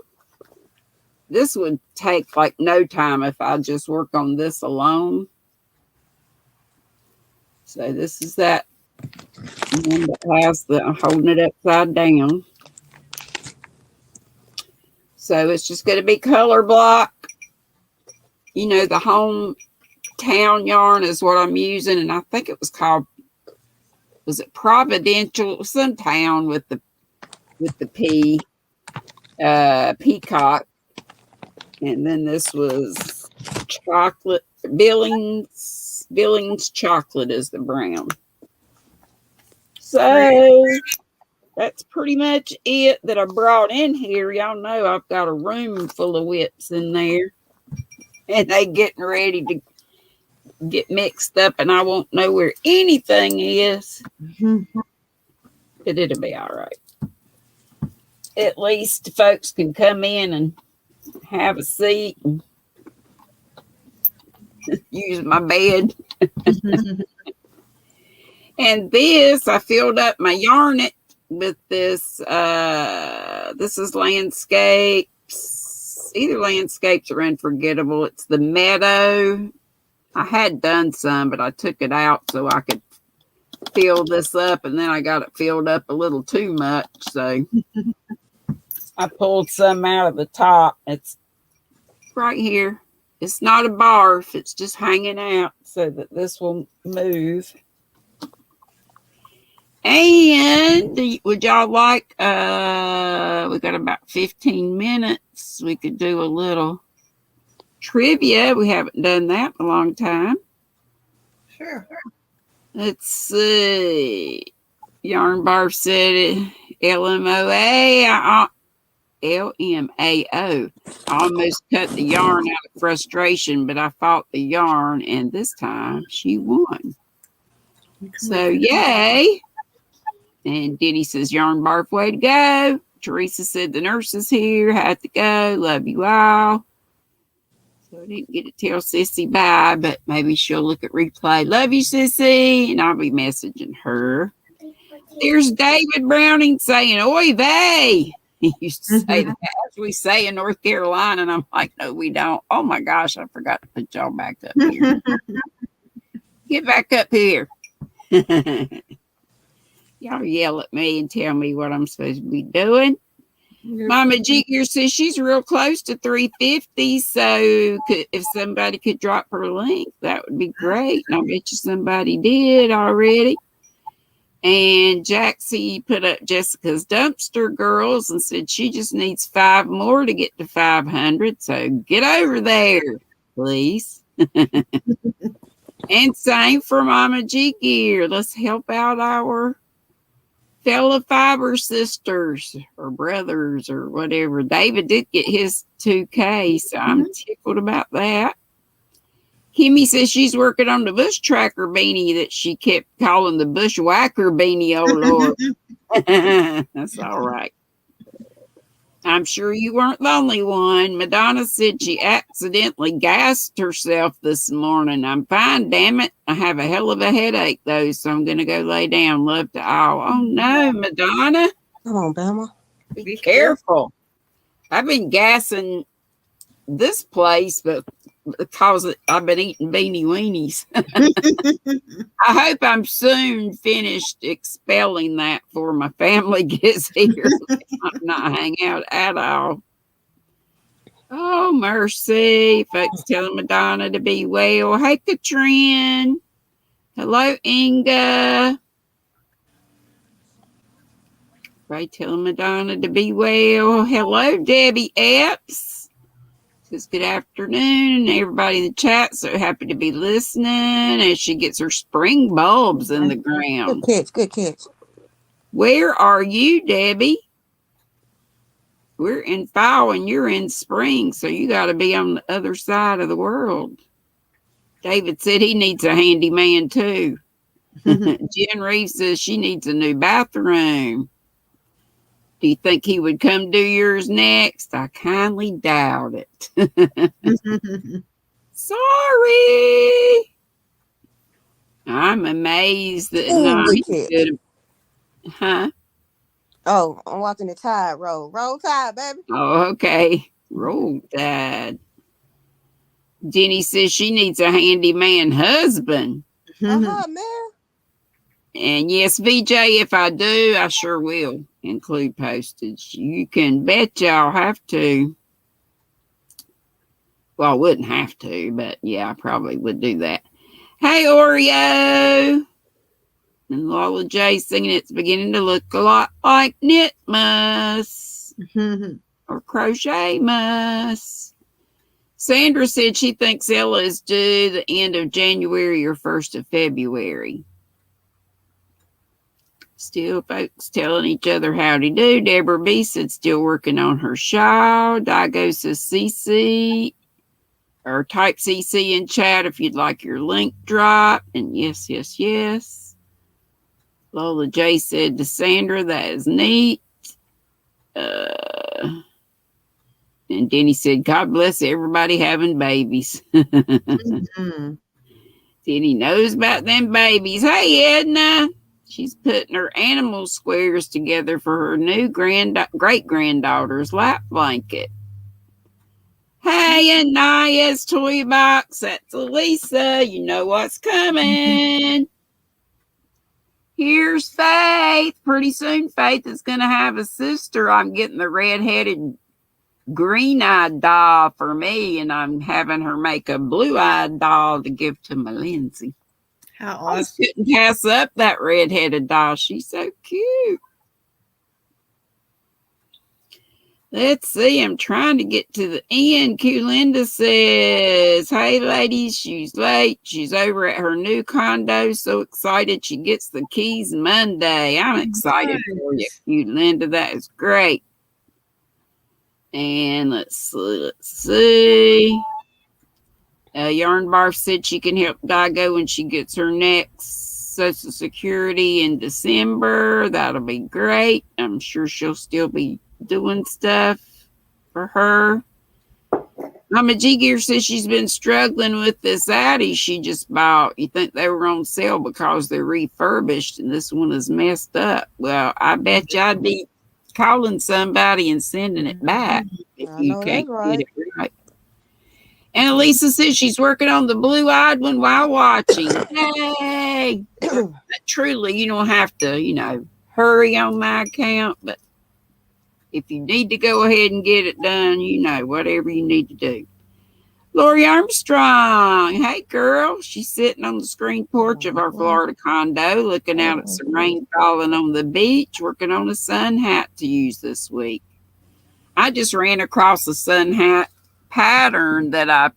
This would take like no time if I just work on this alone. So this is that one that has I'm holding it upside down. So it's just going to be color block. You know, the hometown yarn is what I'm using, and I think it was called, was it Providential? Some town with the peacock. And then this was chocolate, Billings chocolate is the brown. So that's pretty much it that I brought in here. Y'all know I've got a room full of whips in there, and they getting ready to get mixed up, and I won't know where anything is. But it'll be all right. At least folks can come in and have a seat and use my bed. And this, I filled up my yarn with this. This is Landscapes, either Landscapes or Unforgettable. It's the Meadow. I had done some, but I took it out so I could fill this up, and then I got it filled up a little too much. So I pulled some out of the top. It's right here. It's not a barf. It's just hanging out so that this will move. And would y'all like, we got about 15 minutes. We could do a little trivia. We haven't done that in a long time. Sure. Let's see. Yarn Barf said LMAO. LMAO. I almost cut the yarn out of frustration, but I fought the yarn, and this time she won. So, yay. And Denny says, Yarn Barf, way to go. Teresa said, the nurse is here. Had to go. Love you all. So I didn't get to tell Sissy bye, but maybe she'll look at replay. Love you, Sissy. And I'll be messaging her. There's David Browning saying, oy vey. He used to say that, as we say in North Carolina. And I'm like, no, we don't. Oh, my gosh, I forgot to put y'all back up here. Get back up here. Y'all yell at me and tell me what I'm supposed to be doing. Mama G here says she's real close to 350. So if somebody could drop her link, that would be great. And I bet you somebody did already. And Jaxie put up Jessica's Dumpster Girls and said she just needs 5 more to get to 500. So get over there, please. And same for Mama G Gear. Let's help out our fellow fiber sisters or brothers or whatever. David did get his 2K, so I'm tickled about that. Kimmy says she's working on the bush tracker beanie that she kept calling the bushwhacker beanie. Oh, Lord. That's all right. I'm sure you weren't the only one. Madonna said she accidentally gassed herself this morning. I'm fine, damn it. I have a hell of a headache, though, so I'm going to go lay down. Love to all. Oh, no, Madonna. Come on, Bama. Be careful. I've been gassing this place, but because I've been eating beanie weenies. I hope I'm soon finished expelling that before my family gets here. I'm not hang out at all. Oh, mercy. Folks telling Madonna to be well. Hey, Katrin. Hello, Inga. Right, telling Madonna to be well. Hello, Debbie Epps. Says good afternoon, everybody in the chat. So happy to be listening as she gets her spring bulbs in the ground. Good catch. Where are you, Debbie? We're in fall and you're in spring, so you got to be on the other side of the world. David said he needs a handyman too. Jen Reeves says she needs a new bathroom. Do you think he would come do yours next? I kindly doubt it. Sorry. I'm amazed that Huh? Oh, I'm watching the Tide roll. Roll Tide, baby. Oh, okay. Roll Tide. Jenny says she needs a handyman husband. Man. And yes, VJ, if I do, I sure will include postage. You can bet y'all have to. Well, I wouldn't have to, but yeah, I probably would do that. Hey, Oreo. And Lola J singing it's beginning to look a lot like Knitmas or Crochetmas. Sandra said she thinks Ella is due the end of January or 1st of February. Still, folks telling each other howdy do. Deborah B said still working on her shawl. Digo says CC or type CC in chat if you'd like your link drop. And yes, yes, yes. Lola J said to Sandra, that is neat. And Denny said, God bless everybody having babies. Denny knows about them babies. Hey, Edna. She's putting her animal squares together for her new great-granddaughter's lap blanket. Hey, Anaya's toy box. That's Elisa. You know what's coming. Here's Faith. Pretty soon, Faith is going to have a sister. I'm getting the red-headed, green-eyed doll for me, and I'm having her make a blue-eyed doll to give to my Lindsay. How I just awesome. couldn't pass up that red-headed doll. She's so cute. Let's see. I'm trying to get to the end. Kulinda says, hey, ladies, she's late. She's over at her new condo. So excited she gets the keys Monday. I'm excited for you, Kulinda. That is great. And let's see. Yarn Barf said she can help Dago when she gets her next Social Security in December. That'll be great. I'm sure she'll still be doing stuff for her. Mama G Gear says she's been struggling with this Addie she just bought. You think they were on sale because they're refurbished and this one is messed up. Well, I bet you I'd be calling somebody and sending it back if you can't get it right. And Lisa says she's working on the blue-eyed one while watching. Yay! But truly, you don't have to, hurry on my account. But if you need to go ahead and get it done, whatever you need to do. Lori Armstrong. Hey, girl. She's sitting on the screen porch of our Florida condo, looking out at some rain falling on the beach, working on a sun hat to use this week. I just ran across a sun hat pattern that I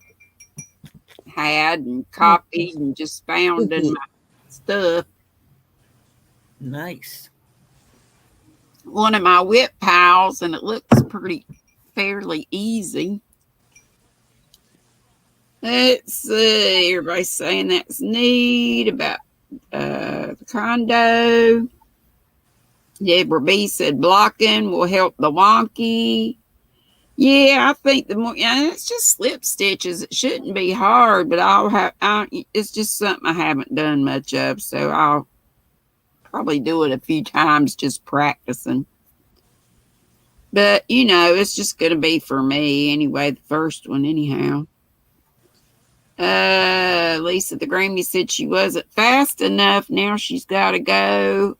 had and copied and just found in my stuff. Nice. One of my whip pals, and it looks fairly easy. Let's see. Everybody's saying that's neat about the condo. Deborah B said blocking will help the wonky. Yeah, I think it's just slip stitches. It shouldn't be hard, but it's just something I haven't done much of, so I'll probably do it a few times just practicing. But, it's just going to be for me anyway, the first one anyhow. Lisa the Grammy said she wasn't fast enough. Now she's got to go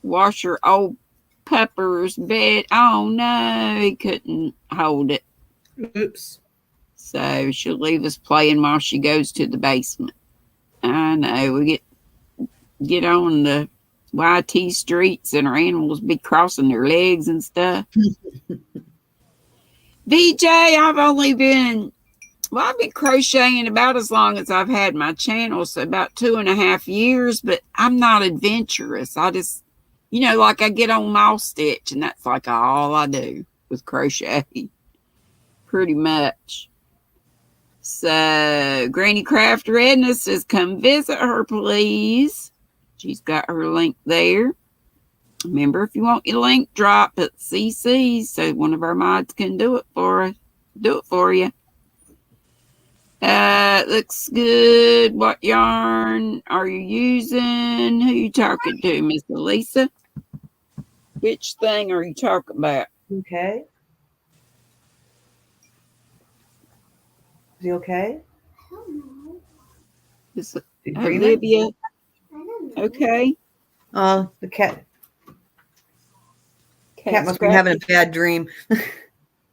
wash her old pupper's bed. Oh no, he couldn't hold it. Oops. So she'll leave us playing while she goes to the basement. I know, we get on the YT streets and our animals be crossing their legs and stuff. VJ, I've been crocheting about as long as I've had my channel, so about 2.5 years, but I'm not adventurous. I just, like I get on moss stitch and that's like all I do with crochet. Pretty much. So Granny Craft Redness says, come visit her, please. She's got her link there. Remember, if you want your link, drop at CC so one of our mods can do it for you. Looks good. What yarn are you using? Who you talking to, Miss Elisa? Which thing are you talking about? Okay. Is he okay? I don't know. Is Olivia okay? The cat must be having a bad dream.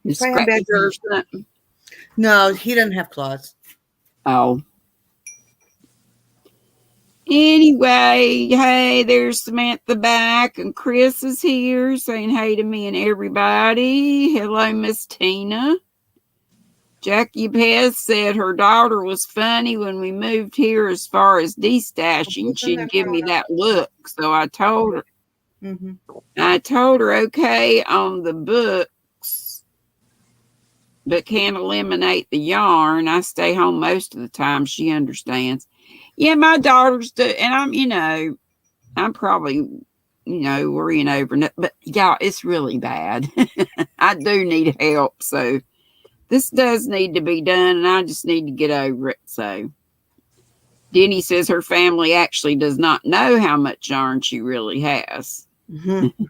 He's having a bad dream or something. No, he doesn't have claws. Oh. Anyway, hey, there's Samantha back, and Chris is here saying hey to me and everybody. Hello, Miss Tina. Jackie Pez said her daughter was funny when we moved here as far as destashing. She'd give me that look. So I told her. Mm-hmm. I told her, okay, on the books, but can't eliminate the yarn. I stay home most of the time. She understands. Yeah, my daughters do. And I'm probably, worrying over it. But yeah, it's really bad. I do need help. So this does need to be done. And I just need to get over it. So Denny says her family actually does not know how much yarn she really has. Mm-hmm.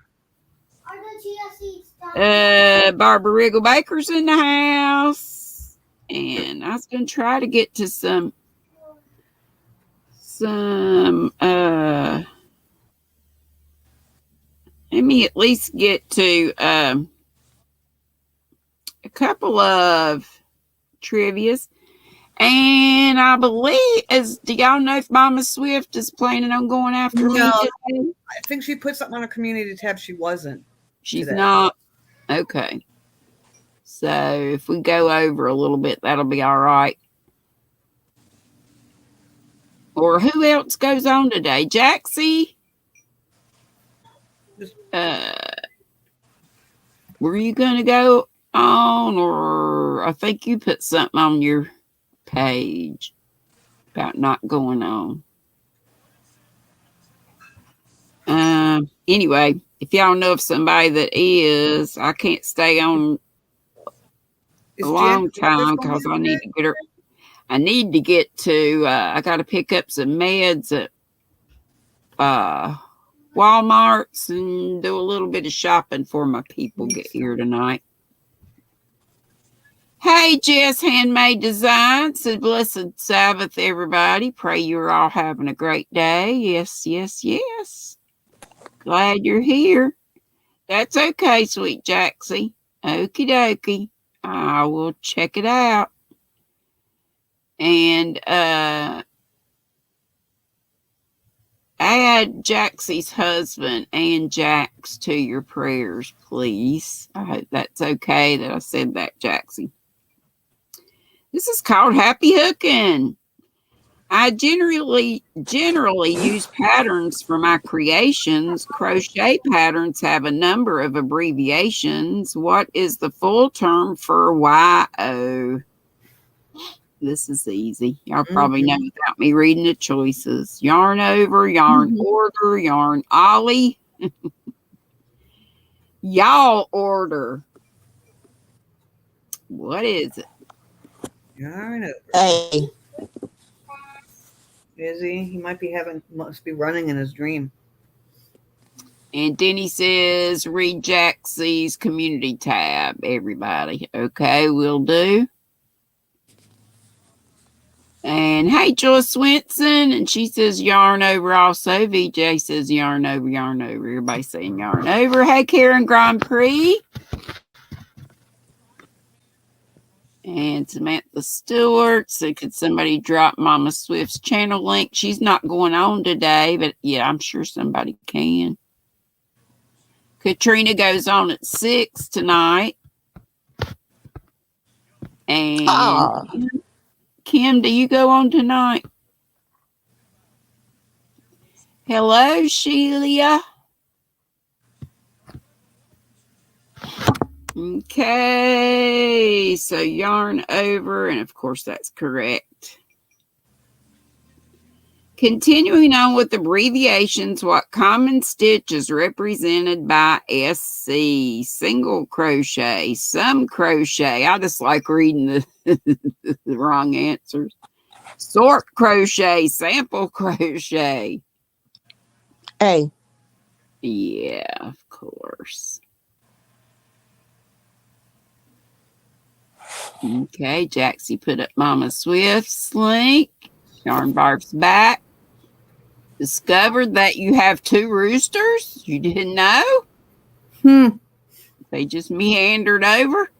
Barbara Riggle Baker's in the house, and I was going to try to get to some let me at least get to a couple of trivias. And I believe, do y'all know if Mama Swift is planning on going after me today? I think she put something on her community tab. She wasn't. She's today. not? Okay. So if we go over a little bit, that'll be all right. Or who else goes on today? Jaxie? Were you going to go on? Or I think you put something on your page about not going on. Anyway, if y'all know of somebody that is, I can't stay on a long time because I need to get her. I need to get to. I got to pick up some meds at Walmart's and do a little bit of shopping before my people get here tonight. Hey, Jess Handmade Designs. A blessed Sabbath, everybody. Pray you're all having a great day. Yes, yes, yes. Glad you're here. That's okay, sweet Jaxie. Okie dokie. I will check it out. And add Jaxie's husband and Jax to your prayers, please. I hope that's okay that I said that, Jaxie. This is called Happy Hooking. I generally use patterns for my creations. Crochet patterns have a number of abbreviations. What is the full term for YO? This is easy. Y'all probably know without me reading the choices. Yarn over, yarn order, yarn ollie. Y'all order. What is it? Yarn over. Hey. Is he? He must be running in his dream. And Denny says, read Jaxie's community tab, everybody. Okay, will do. And hey, Joyce Swenson. And she says yarn over also. VJ says yarn over, yarn over. Everybody saying yarn over. Hey, Karen Grand Prix. And Samantha Stewart. So could somebody drop Mama Swift's channel link? She's not going on today, but yeah, I'm sure somebody can. Katrina goes on at 6 tonight. And Kim, do you go on tonight? Hello, Sheila. Okay, so yarn over, and of course that's correct. Continuing on with abbreviations, what common stitch is represented by SC? Single crochet, some crochet. I just like reading the wrong answers. Sort crochet, sample crochet. A. Yeah, of course. Okay, Jaxie put up Mama Swift's link. Yarn Barb's back. Discovered that you have 2 roosters? You didn't know? They just meandered over?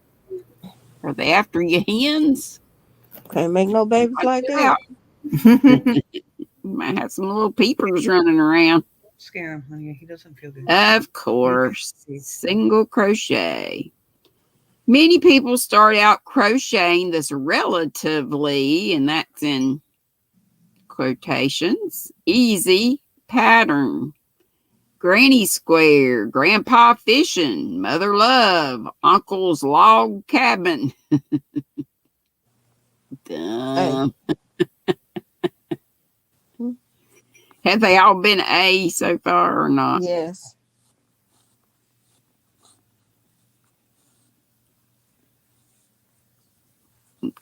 Are they after your hens? Can't make no babies like that. You might have some little peepers running around. Scare him, honey. He doesn't feel good. Of course. Single crochet. Many people start out crocheting this relatively, and that's in quotations, easy pattern. Granny square, grandpa fishing, mother love, uncle's log cabin. Dumb. Have they all been A so far or not? Yes.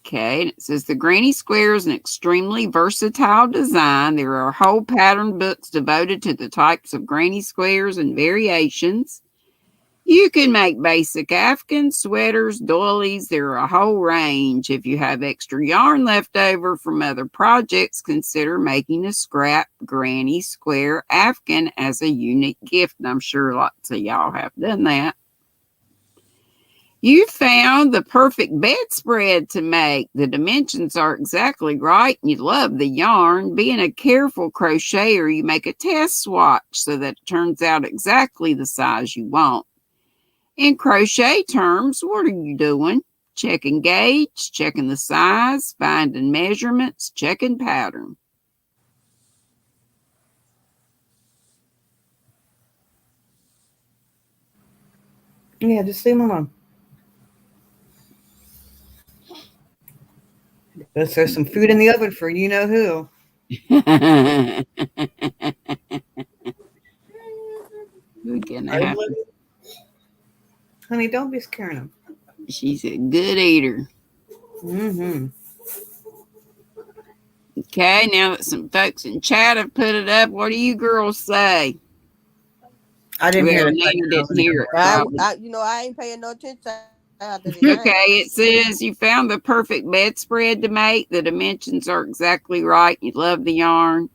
Okay, and it says the Granny Square is an extremely versatile design. There are whole pattern books devoted to the types of Granny Squares and variations. You can make basic Afghan sweaters, doilies. There are a whole range. If you have extra yarn left over from other projects, consider making a scrap Granny Square Afghan as a unique gift. And I'm sure lots of y'all have done that. You found the perfect bedspread to make. The dimensions are exactly right, and you love the yarn. Being a careful crocheter, you make a test swatch so that it turns out exactly the size you want. In crochet terms, what are you doing? Checking gauge, checking the size, finding measurements, checking pattern. Yeah, just leave them alone. Let's throw some food in the oven for you know who. We're gonna have to. Honey, don't be scaring him. She's a good eater. Mm-hmm. Okay, now that some folks in chat have put it up, what do you girls say? I didn't hear it. Nina didn't hear it. I ain't paying no attention. Okay, it says you found the perfect bedspread to make. The dimensions are exactly right. You love the yarn.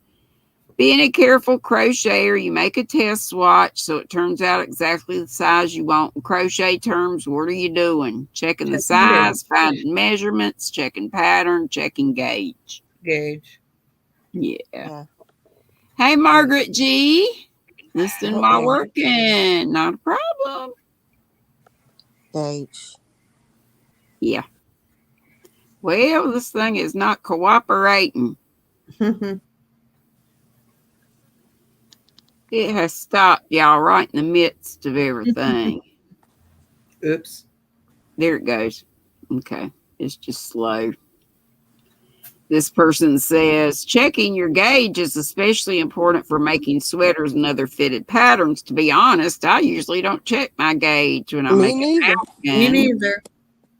Being a careful crocheter, you make a test swatch so it turns out exactly the size you want. In crochet terms, what are you doing? Checking the size, finding measurements, checking pattern, checking gauge. Gauge. Yeah. Hey, Margaret G. Listening while working. Not a problem. Gauge. Yeah. Well, this thing is not cooperating. It has stopped, y'all, right in the midst of everything. Oops. There it goes. Okay. It's just slow. This person says, checking your gauge is especially important for making sweaters and other fitted patterns. To be honest, I usually don't check my gauge when I make an outfit. Me neither.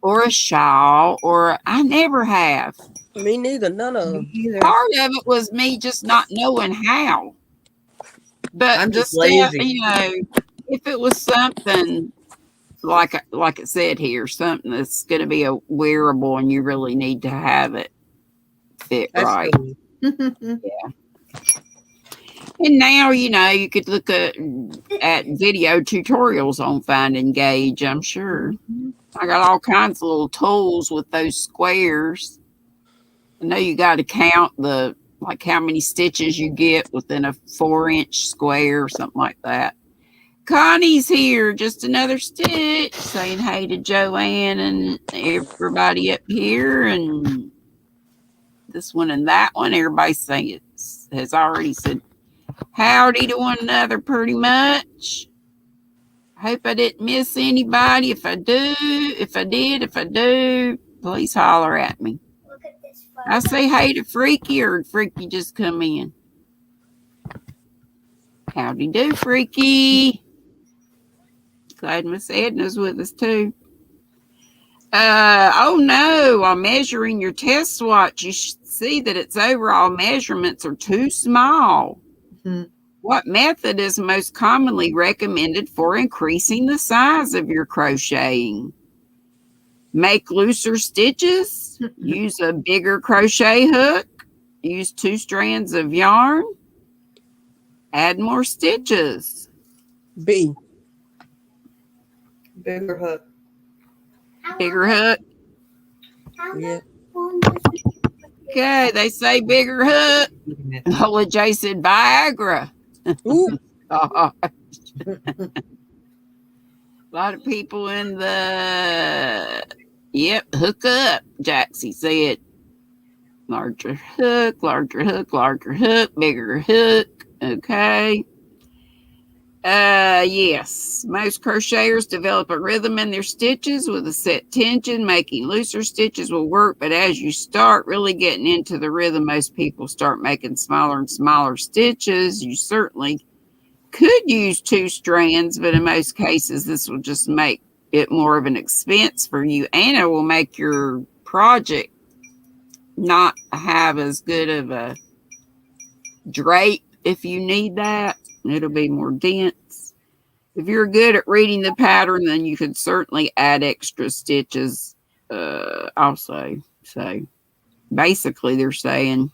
Or a shawl, or I never have. Me neither. None of them. Part of it was me just not knowing how. But I'm just lazy. You know, if it was something like it said here, something that's going to be a wearable and you really need to have it fit right. Yeah. And now, you know, you could look at video tutorials on finding gauge, I'm sure. I got all kinds of little tools with those squares. I know you got to count like how many stitches you get within a 4-inch square or something like that. Connie's here, just another stitch, saying hey to Joanne and everybody up here, and this one and that one. Everybody saying it has already said howdy to one another pretty much. I hope I didn't miss anybody. If I do, please holler at me. I say hey to Freaky, or Freaky just come in. Howdy do, Freaky. Glad Miss Edna's with us too. Oh no, while measuring your test swatch, you should see that its overall measurements are too small. What method is most commonly recommended for increasing the size of your crocheting? Make looser stitches, use a bigger crochet hook, use 2 strands of yarn, add more stitches. B. Bigger hook. Bigger hook? Yeah. Okay, they say bigger hook. Lola J said Viagra. A lot of people in the hook up. Jaxie said larger hook, larger hook, larger hook, bigger hook. Okay. Yes. Most crocheters develop a rhythm in their stitches with a set tension. Making looser stitches will work, but as you start really getting into the rhythm, most people start making smaller and smaller stitches. You certainly could use 2 strands, but in most cases, this will just make it more of an expense for you, and it will make your project not have as good of a drape if you need that. It'll be more dense. If you're good at reading the pattern, then you could certainly add extra stitches also. So basically they're saying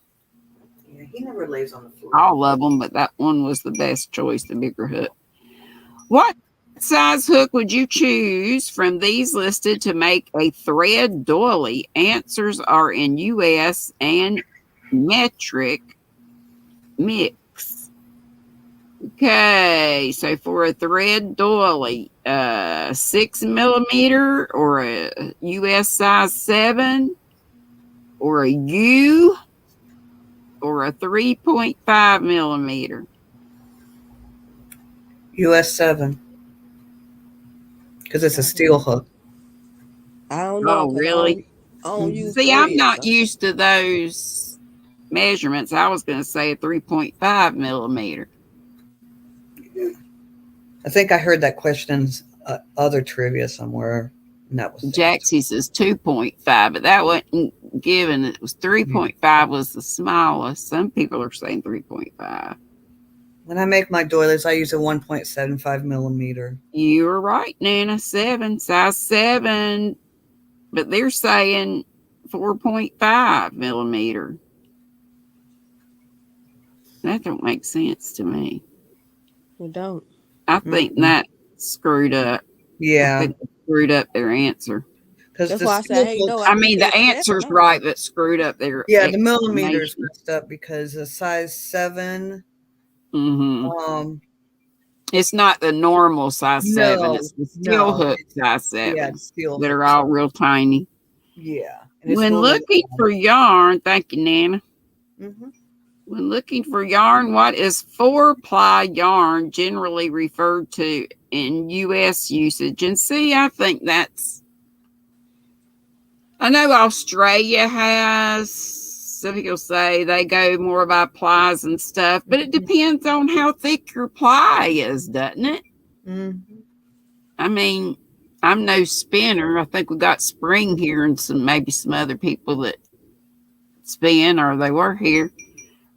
he never lays on the floor. All of them, but that one was the best choice, the bigger hook. What's size hook would you choose from these listed to make a thread doily? Answers are in US and metric mix. Okay, so for a thread doily, 6 millimeter or a US size 7 or a U or a 3.5 millimeter. US 7. Because it's a steel hook. I don't know. Oh, really? I don't use See, I'm thread, not so. used to those measurements. I was going to say a 3.5 millimeter. I think I heard that question in other trivia somewhere. And that was Jaxie says 2.5, but that wasn't given. It was 3.5 was the smallest. Some people are saying 3.5. When I make my doilies, I use a 1.75 millimeter. You were right, Nana. 7, size 7. But they're saying 4.5 millimeter. That don't make sense to me. You don't. I think that screwed up. Yeah. I think they screwed up their answer. That's why I said, hey, no. I mean, the answer's right, but screwed up their the millimeters messed up because a size 7. Mm-hmm. It's not the normal size 7. It's the steel hook size 7. Yeah, steel that are all real tiny. Yeah. When looking for yarn, thank you, Nana. Mm-hmm. When looking for yarn, what is 4-ply yarn generally referred to in U.S. usage? And see, I think I know Australia has, some people say they go more by plies and stuff, but it depends on how thick your ply is, doesn't it? Mm-hmm. I mean, I'm no spinner. I think we got Spring here and maybe some other people that spin, or they were here,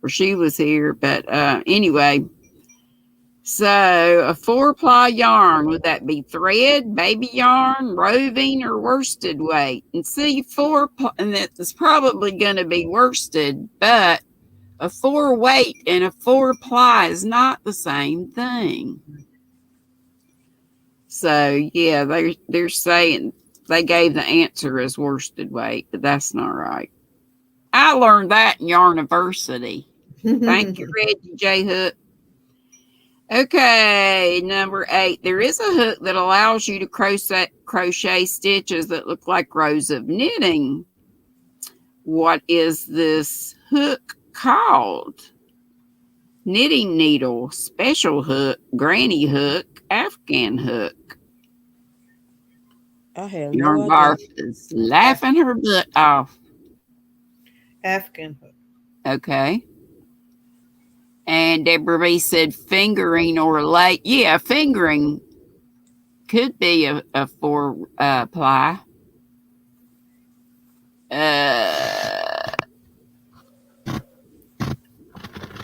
or she was here. But anyway, so a 4-ply yarn, would that be thread, baby yarn, roving, or worsted weight? And see, and it's probably going to be worsted, but a 4 weight and a 4-ply is not the same thing. So yeah, they're saying they gave the answer as worsted weight, but that's not right. I learned that in Yarniversity. Thank you, Reggie J. Hook. Okay, number 8. There is a hook that allows you to crochet stitches that look like rows of knitting. What is this hook called? Knitting needle, special hook, granny hook, Afghan hook. I have Yarn no Barf idea. is laughing her butt off. Afghan hook. Okay. And Deborah B said fingering or late. Yeah, fingering could be a 4-ply.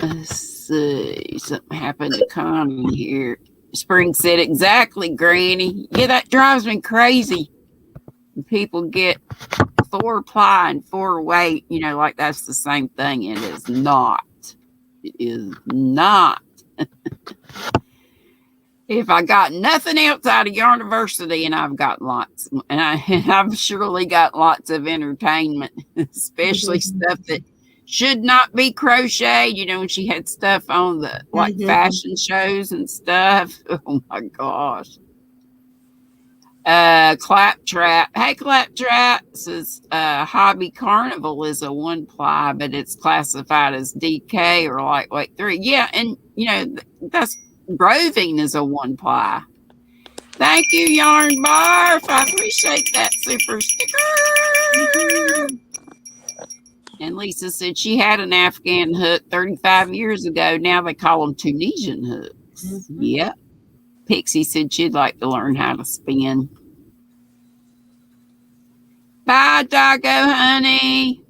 Let's see. Something happened to Connie here. Spring said, exactly, Granny. Yeah, that drives me crazy. People get 4-ply and 4 weight, like that's the same thing. It is not. It is not. If I got nothing else out of Yarniversity, and I've got lots, and I've surely got lots of entertainment, especially stuff that should not be crocheted. When she had stuff on the fashion shows and stuff. Oh my gosh. Claptrap. Hey, Claptrap says Hobby Carnival is a 1-ply, but it's classified as DK or lightweight 3. Yeah, and that's roving is a 1-ply. Thank you, Yarn Barf. I appreciate that super sticker. And Lisa said she had an Afghan hook 35 years ago. Now they call them Tunisian hooks. Yep. Pixie said she'd like to learn how to spin. Bye, doggo, honey.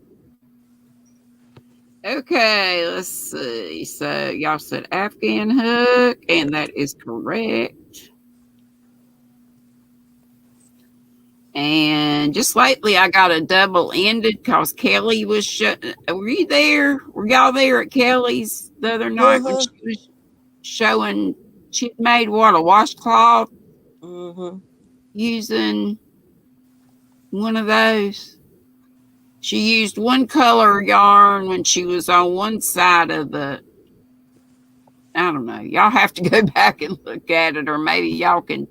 Okay, let's see. So y'all said Afghan hook, and that is correct. And just lately, I got a double-ended because Kelly was were you there? Were y'all there at Kelly's the other night when she was showing? She made a washcloth Mm-hmm. using one of those. She used one color yarn when she was on one side of the, I don't know. Y'all have to go back and look at it, or maybe y'all can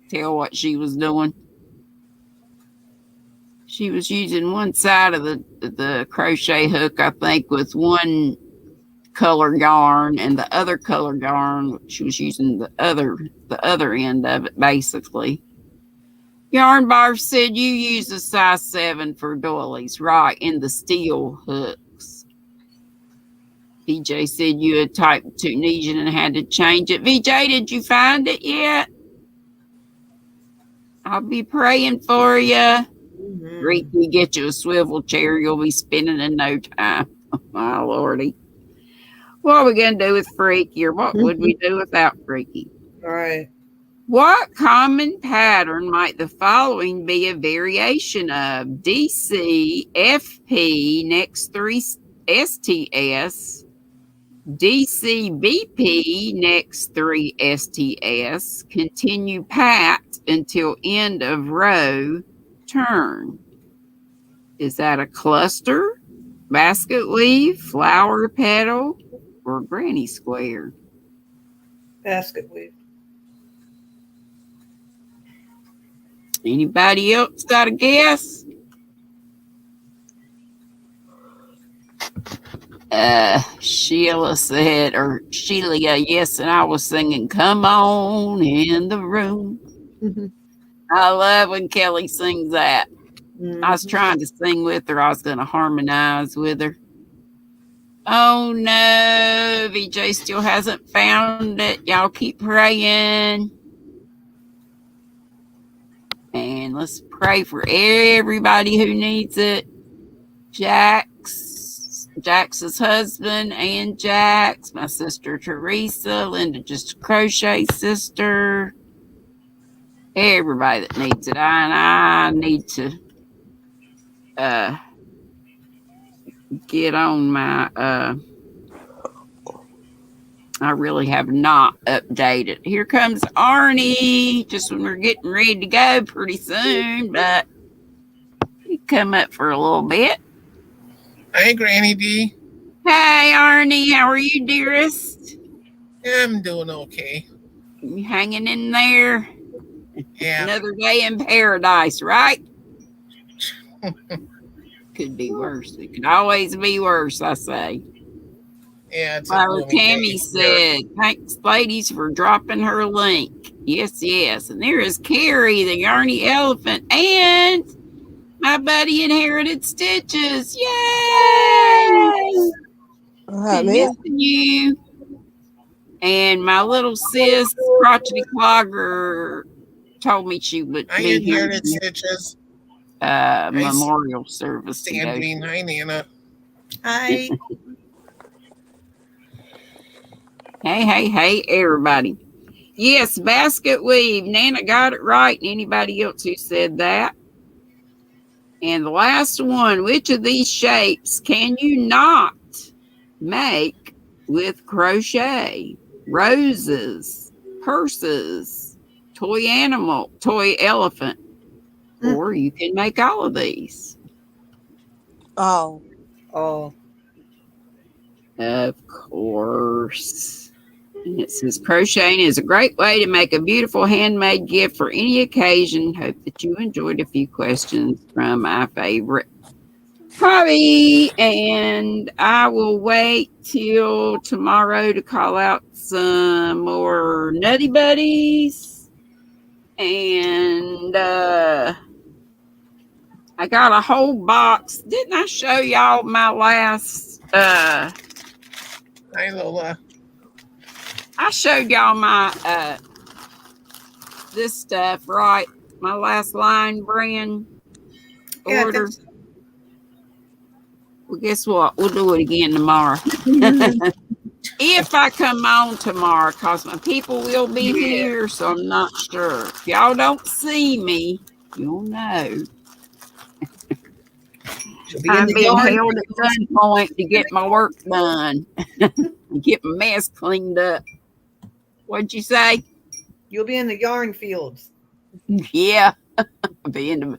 tell what she was doing. She was using one side of the crochet hook, I think, with one color yarn, and the other color yarn, she was using the other end of it, basically. Yarn Bar said you use a size 7 for doilies, right, in the steel hooks. VJ said you had typed Tunisian and had to change it. VJ, did you find it yet? I'll be praying for you. Mm-hmm. Ricky, get you a swivel chair. You'll be spinning in no time. Oh, my lordy. What are we going to do with Freaky, or what would we do without Freaky? All right. What common pattern might the following be a variation of? DC, FP, next 3 STS, DC, BP, next 3 STS, continue pat until end of row, turn. Is that a cluster, basket weave, flower petal, or granny square? Basket weave. Anybody else got a guess? Sheila said, or Sheila, yes, and I was singing Come On in the Room. Mm-hmm. I love when Kelly sings that. Mm-hmm. I was trying to sing with her. I was going to harmonize with her. Oh no, VJ still hasn't found it. Y'all keep praying. And let's pray for everybody who needs it. Jax's husband, and Jax, my sister Teresa, Linda, just a crochet sister. Everybody that needs it. I need to get on my I really have not updated. Here comes Arnie, just when we're getting ready to go pretty soon, but he come up for a little bit. Hi, GrannyDee. Hey, Arnie, how are you, dearest? Yeah, I'm doing okay. You hanging in there? Yeah. Another day in paradise, right? Could be worse. It could always be worse, I say. Yeah, it's Well, Tammy said, thanks, ladies, for dropping her link. Yes, yes. And there is Carrie, the Yarny Elephant, and my buddy Inherited Stitches. Yay! Been missing you. And my little sis, Crotchety Clogger, told me she would be Inherited Stitches. Memorial service. Sandrine, hi, Nana. Hi. Hey, everybody. Yes, basket weave. Nana got it right. And anybody else who said that? And the last one, which of these shapes can you not make with crochet? Roses, purses, toy animal, toy elephant. Or you can make all of these. Oh. Of course. And it says crocheting is a great way to make a beautiful handmade gift for any occasion. Hope that you enjoyed a few questions from my favorite hobby. And I will wait till tomorrow to call out some more Nutty Buddies. And I got a whole box. Didn't I show y'all my last Hi, Lola. I showed y'all my this stuff, right? My last line brand order. Yeah, Well, guess what? We'll do it again tomorrow. If I come on tomorrow, because my people will be here, so I'm not sure. If y'all don't see me, you'll know. I'm being held at gunpoint to get my work done. Get my mess cleaned up. What'd you say? You'll be in the yarn fields. Yeah, be in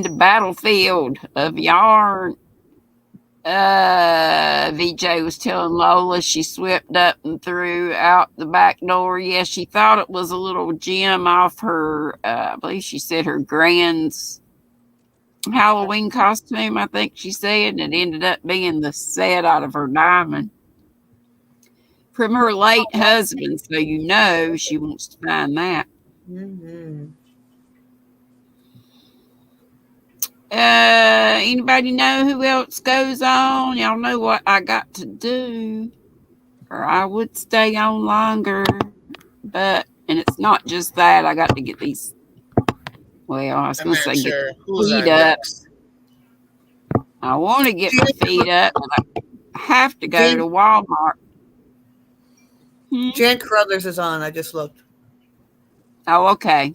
the battlefield of yarn. VJ was telling Lola she swept up and threw out the back door. Yeah, she thought it was a little gem off her, I believe she said her grand's Halloween costume, I think she said, and it ended up being the set out of her diamond from her late husband. So you know she wants to find that. Mm-hmm. Anybody know who else goes on? Y'all know what I got to do, or I would stay on longer, and it's not just that. I got to get these. Well, I was I'm going to not say sure get who's my feet on up. next. I want to get my feet up, but I have to go Jan- to Walmart. Jan Carruthers is on. I just looked. Oh, okay.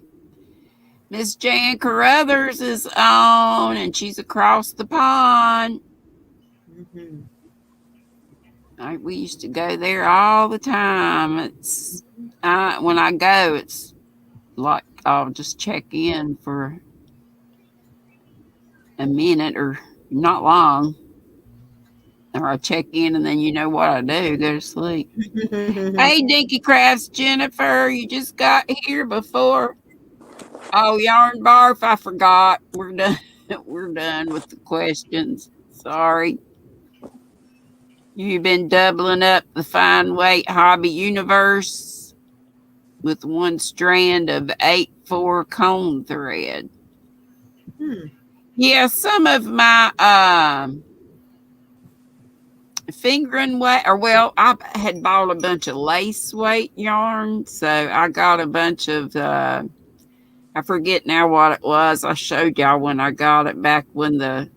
Miss Jan Carruthers is on, and she's across the pond. Mm-hmm. We used to go there all the time. It's when I go, it's like I'll just check in for a minute or not long, or I check in and then you know what I do, go to sleep. Hey, Dinky Crafts Jennifer, you just got here before. Oh, Yarn Barf, I forgot. We're done. We're done with the questions. Sorry. You've been doubling up the fine weight hobby universe with one strand of 8/4 cone thread. Yeah, some of my fingering weight, or well, I had bought a bunch of lace weight yarn, so I got a bunch of I forget now what it was. I showed y'all when I got it back when the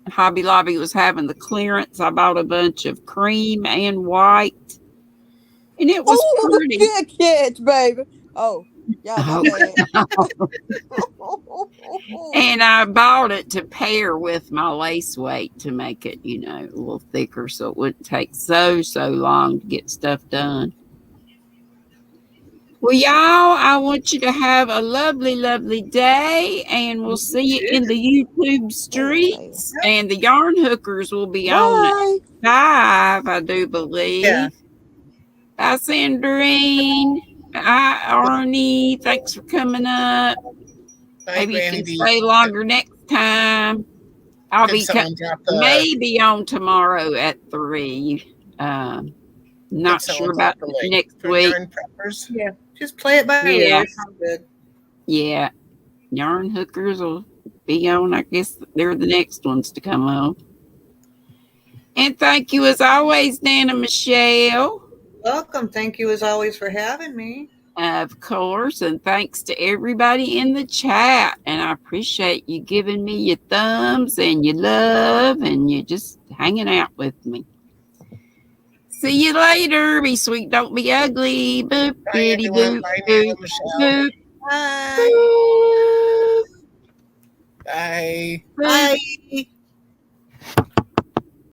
Hobby Lobby was having the clearance. I bought a bunch of cream and white, and it was pretty. Good catch, baby. Oh, yeah, my bad. And I bought it to pair with my lace weight to make it, a little thicker so it wouldn't take so long to get stuff done. Well, y'all, I want you to have a lovely, lovely day, and we'll see you in the YouTube streets. And the yarn hookers will be on at 5, I do believe. Yeah. Bye, Sandrine. Bye, Arnie. Thanks for coming up. Bye, Maybe you can GrannyDee. stay longer next time. I'll Can be someone drop the maybe on tomorrow at 3. Not someone sure drop about the link next for week. yarn preppers? Yeah. Just play it by ear. It sounds good. Yeah. Yarn hookers will be on. I guess they're the next ones to come on. And thank you as always, Dana Michelle. Welcome. Thank you as always for having me. Of course. And thanks to everybody in the chat. And I appreciate you giving me your thumbs and your love and you just hanging out with me. See you later. Be sweet, don't be ugly. Boop, Bye, bitty, everyone. boop, Bye, boop, Nana Michelle. boop, Bye. boop. Bye. Bye.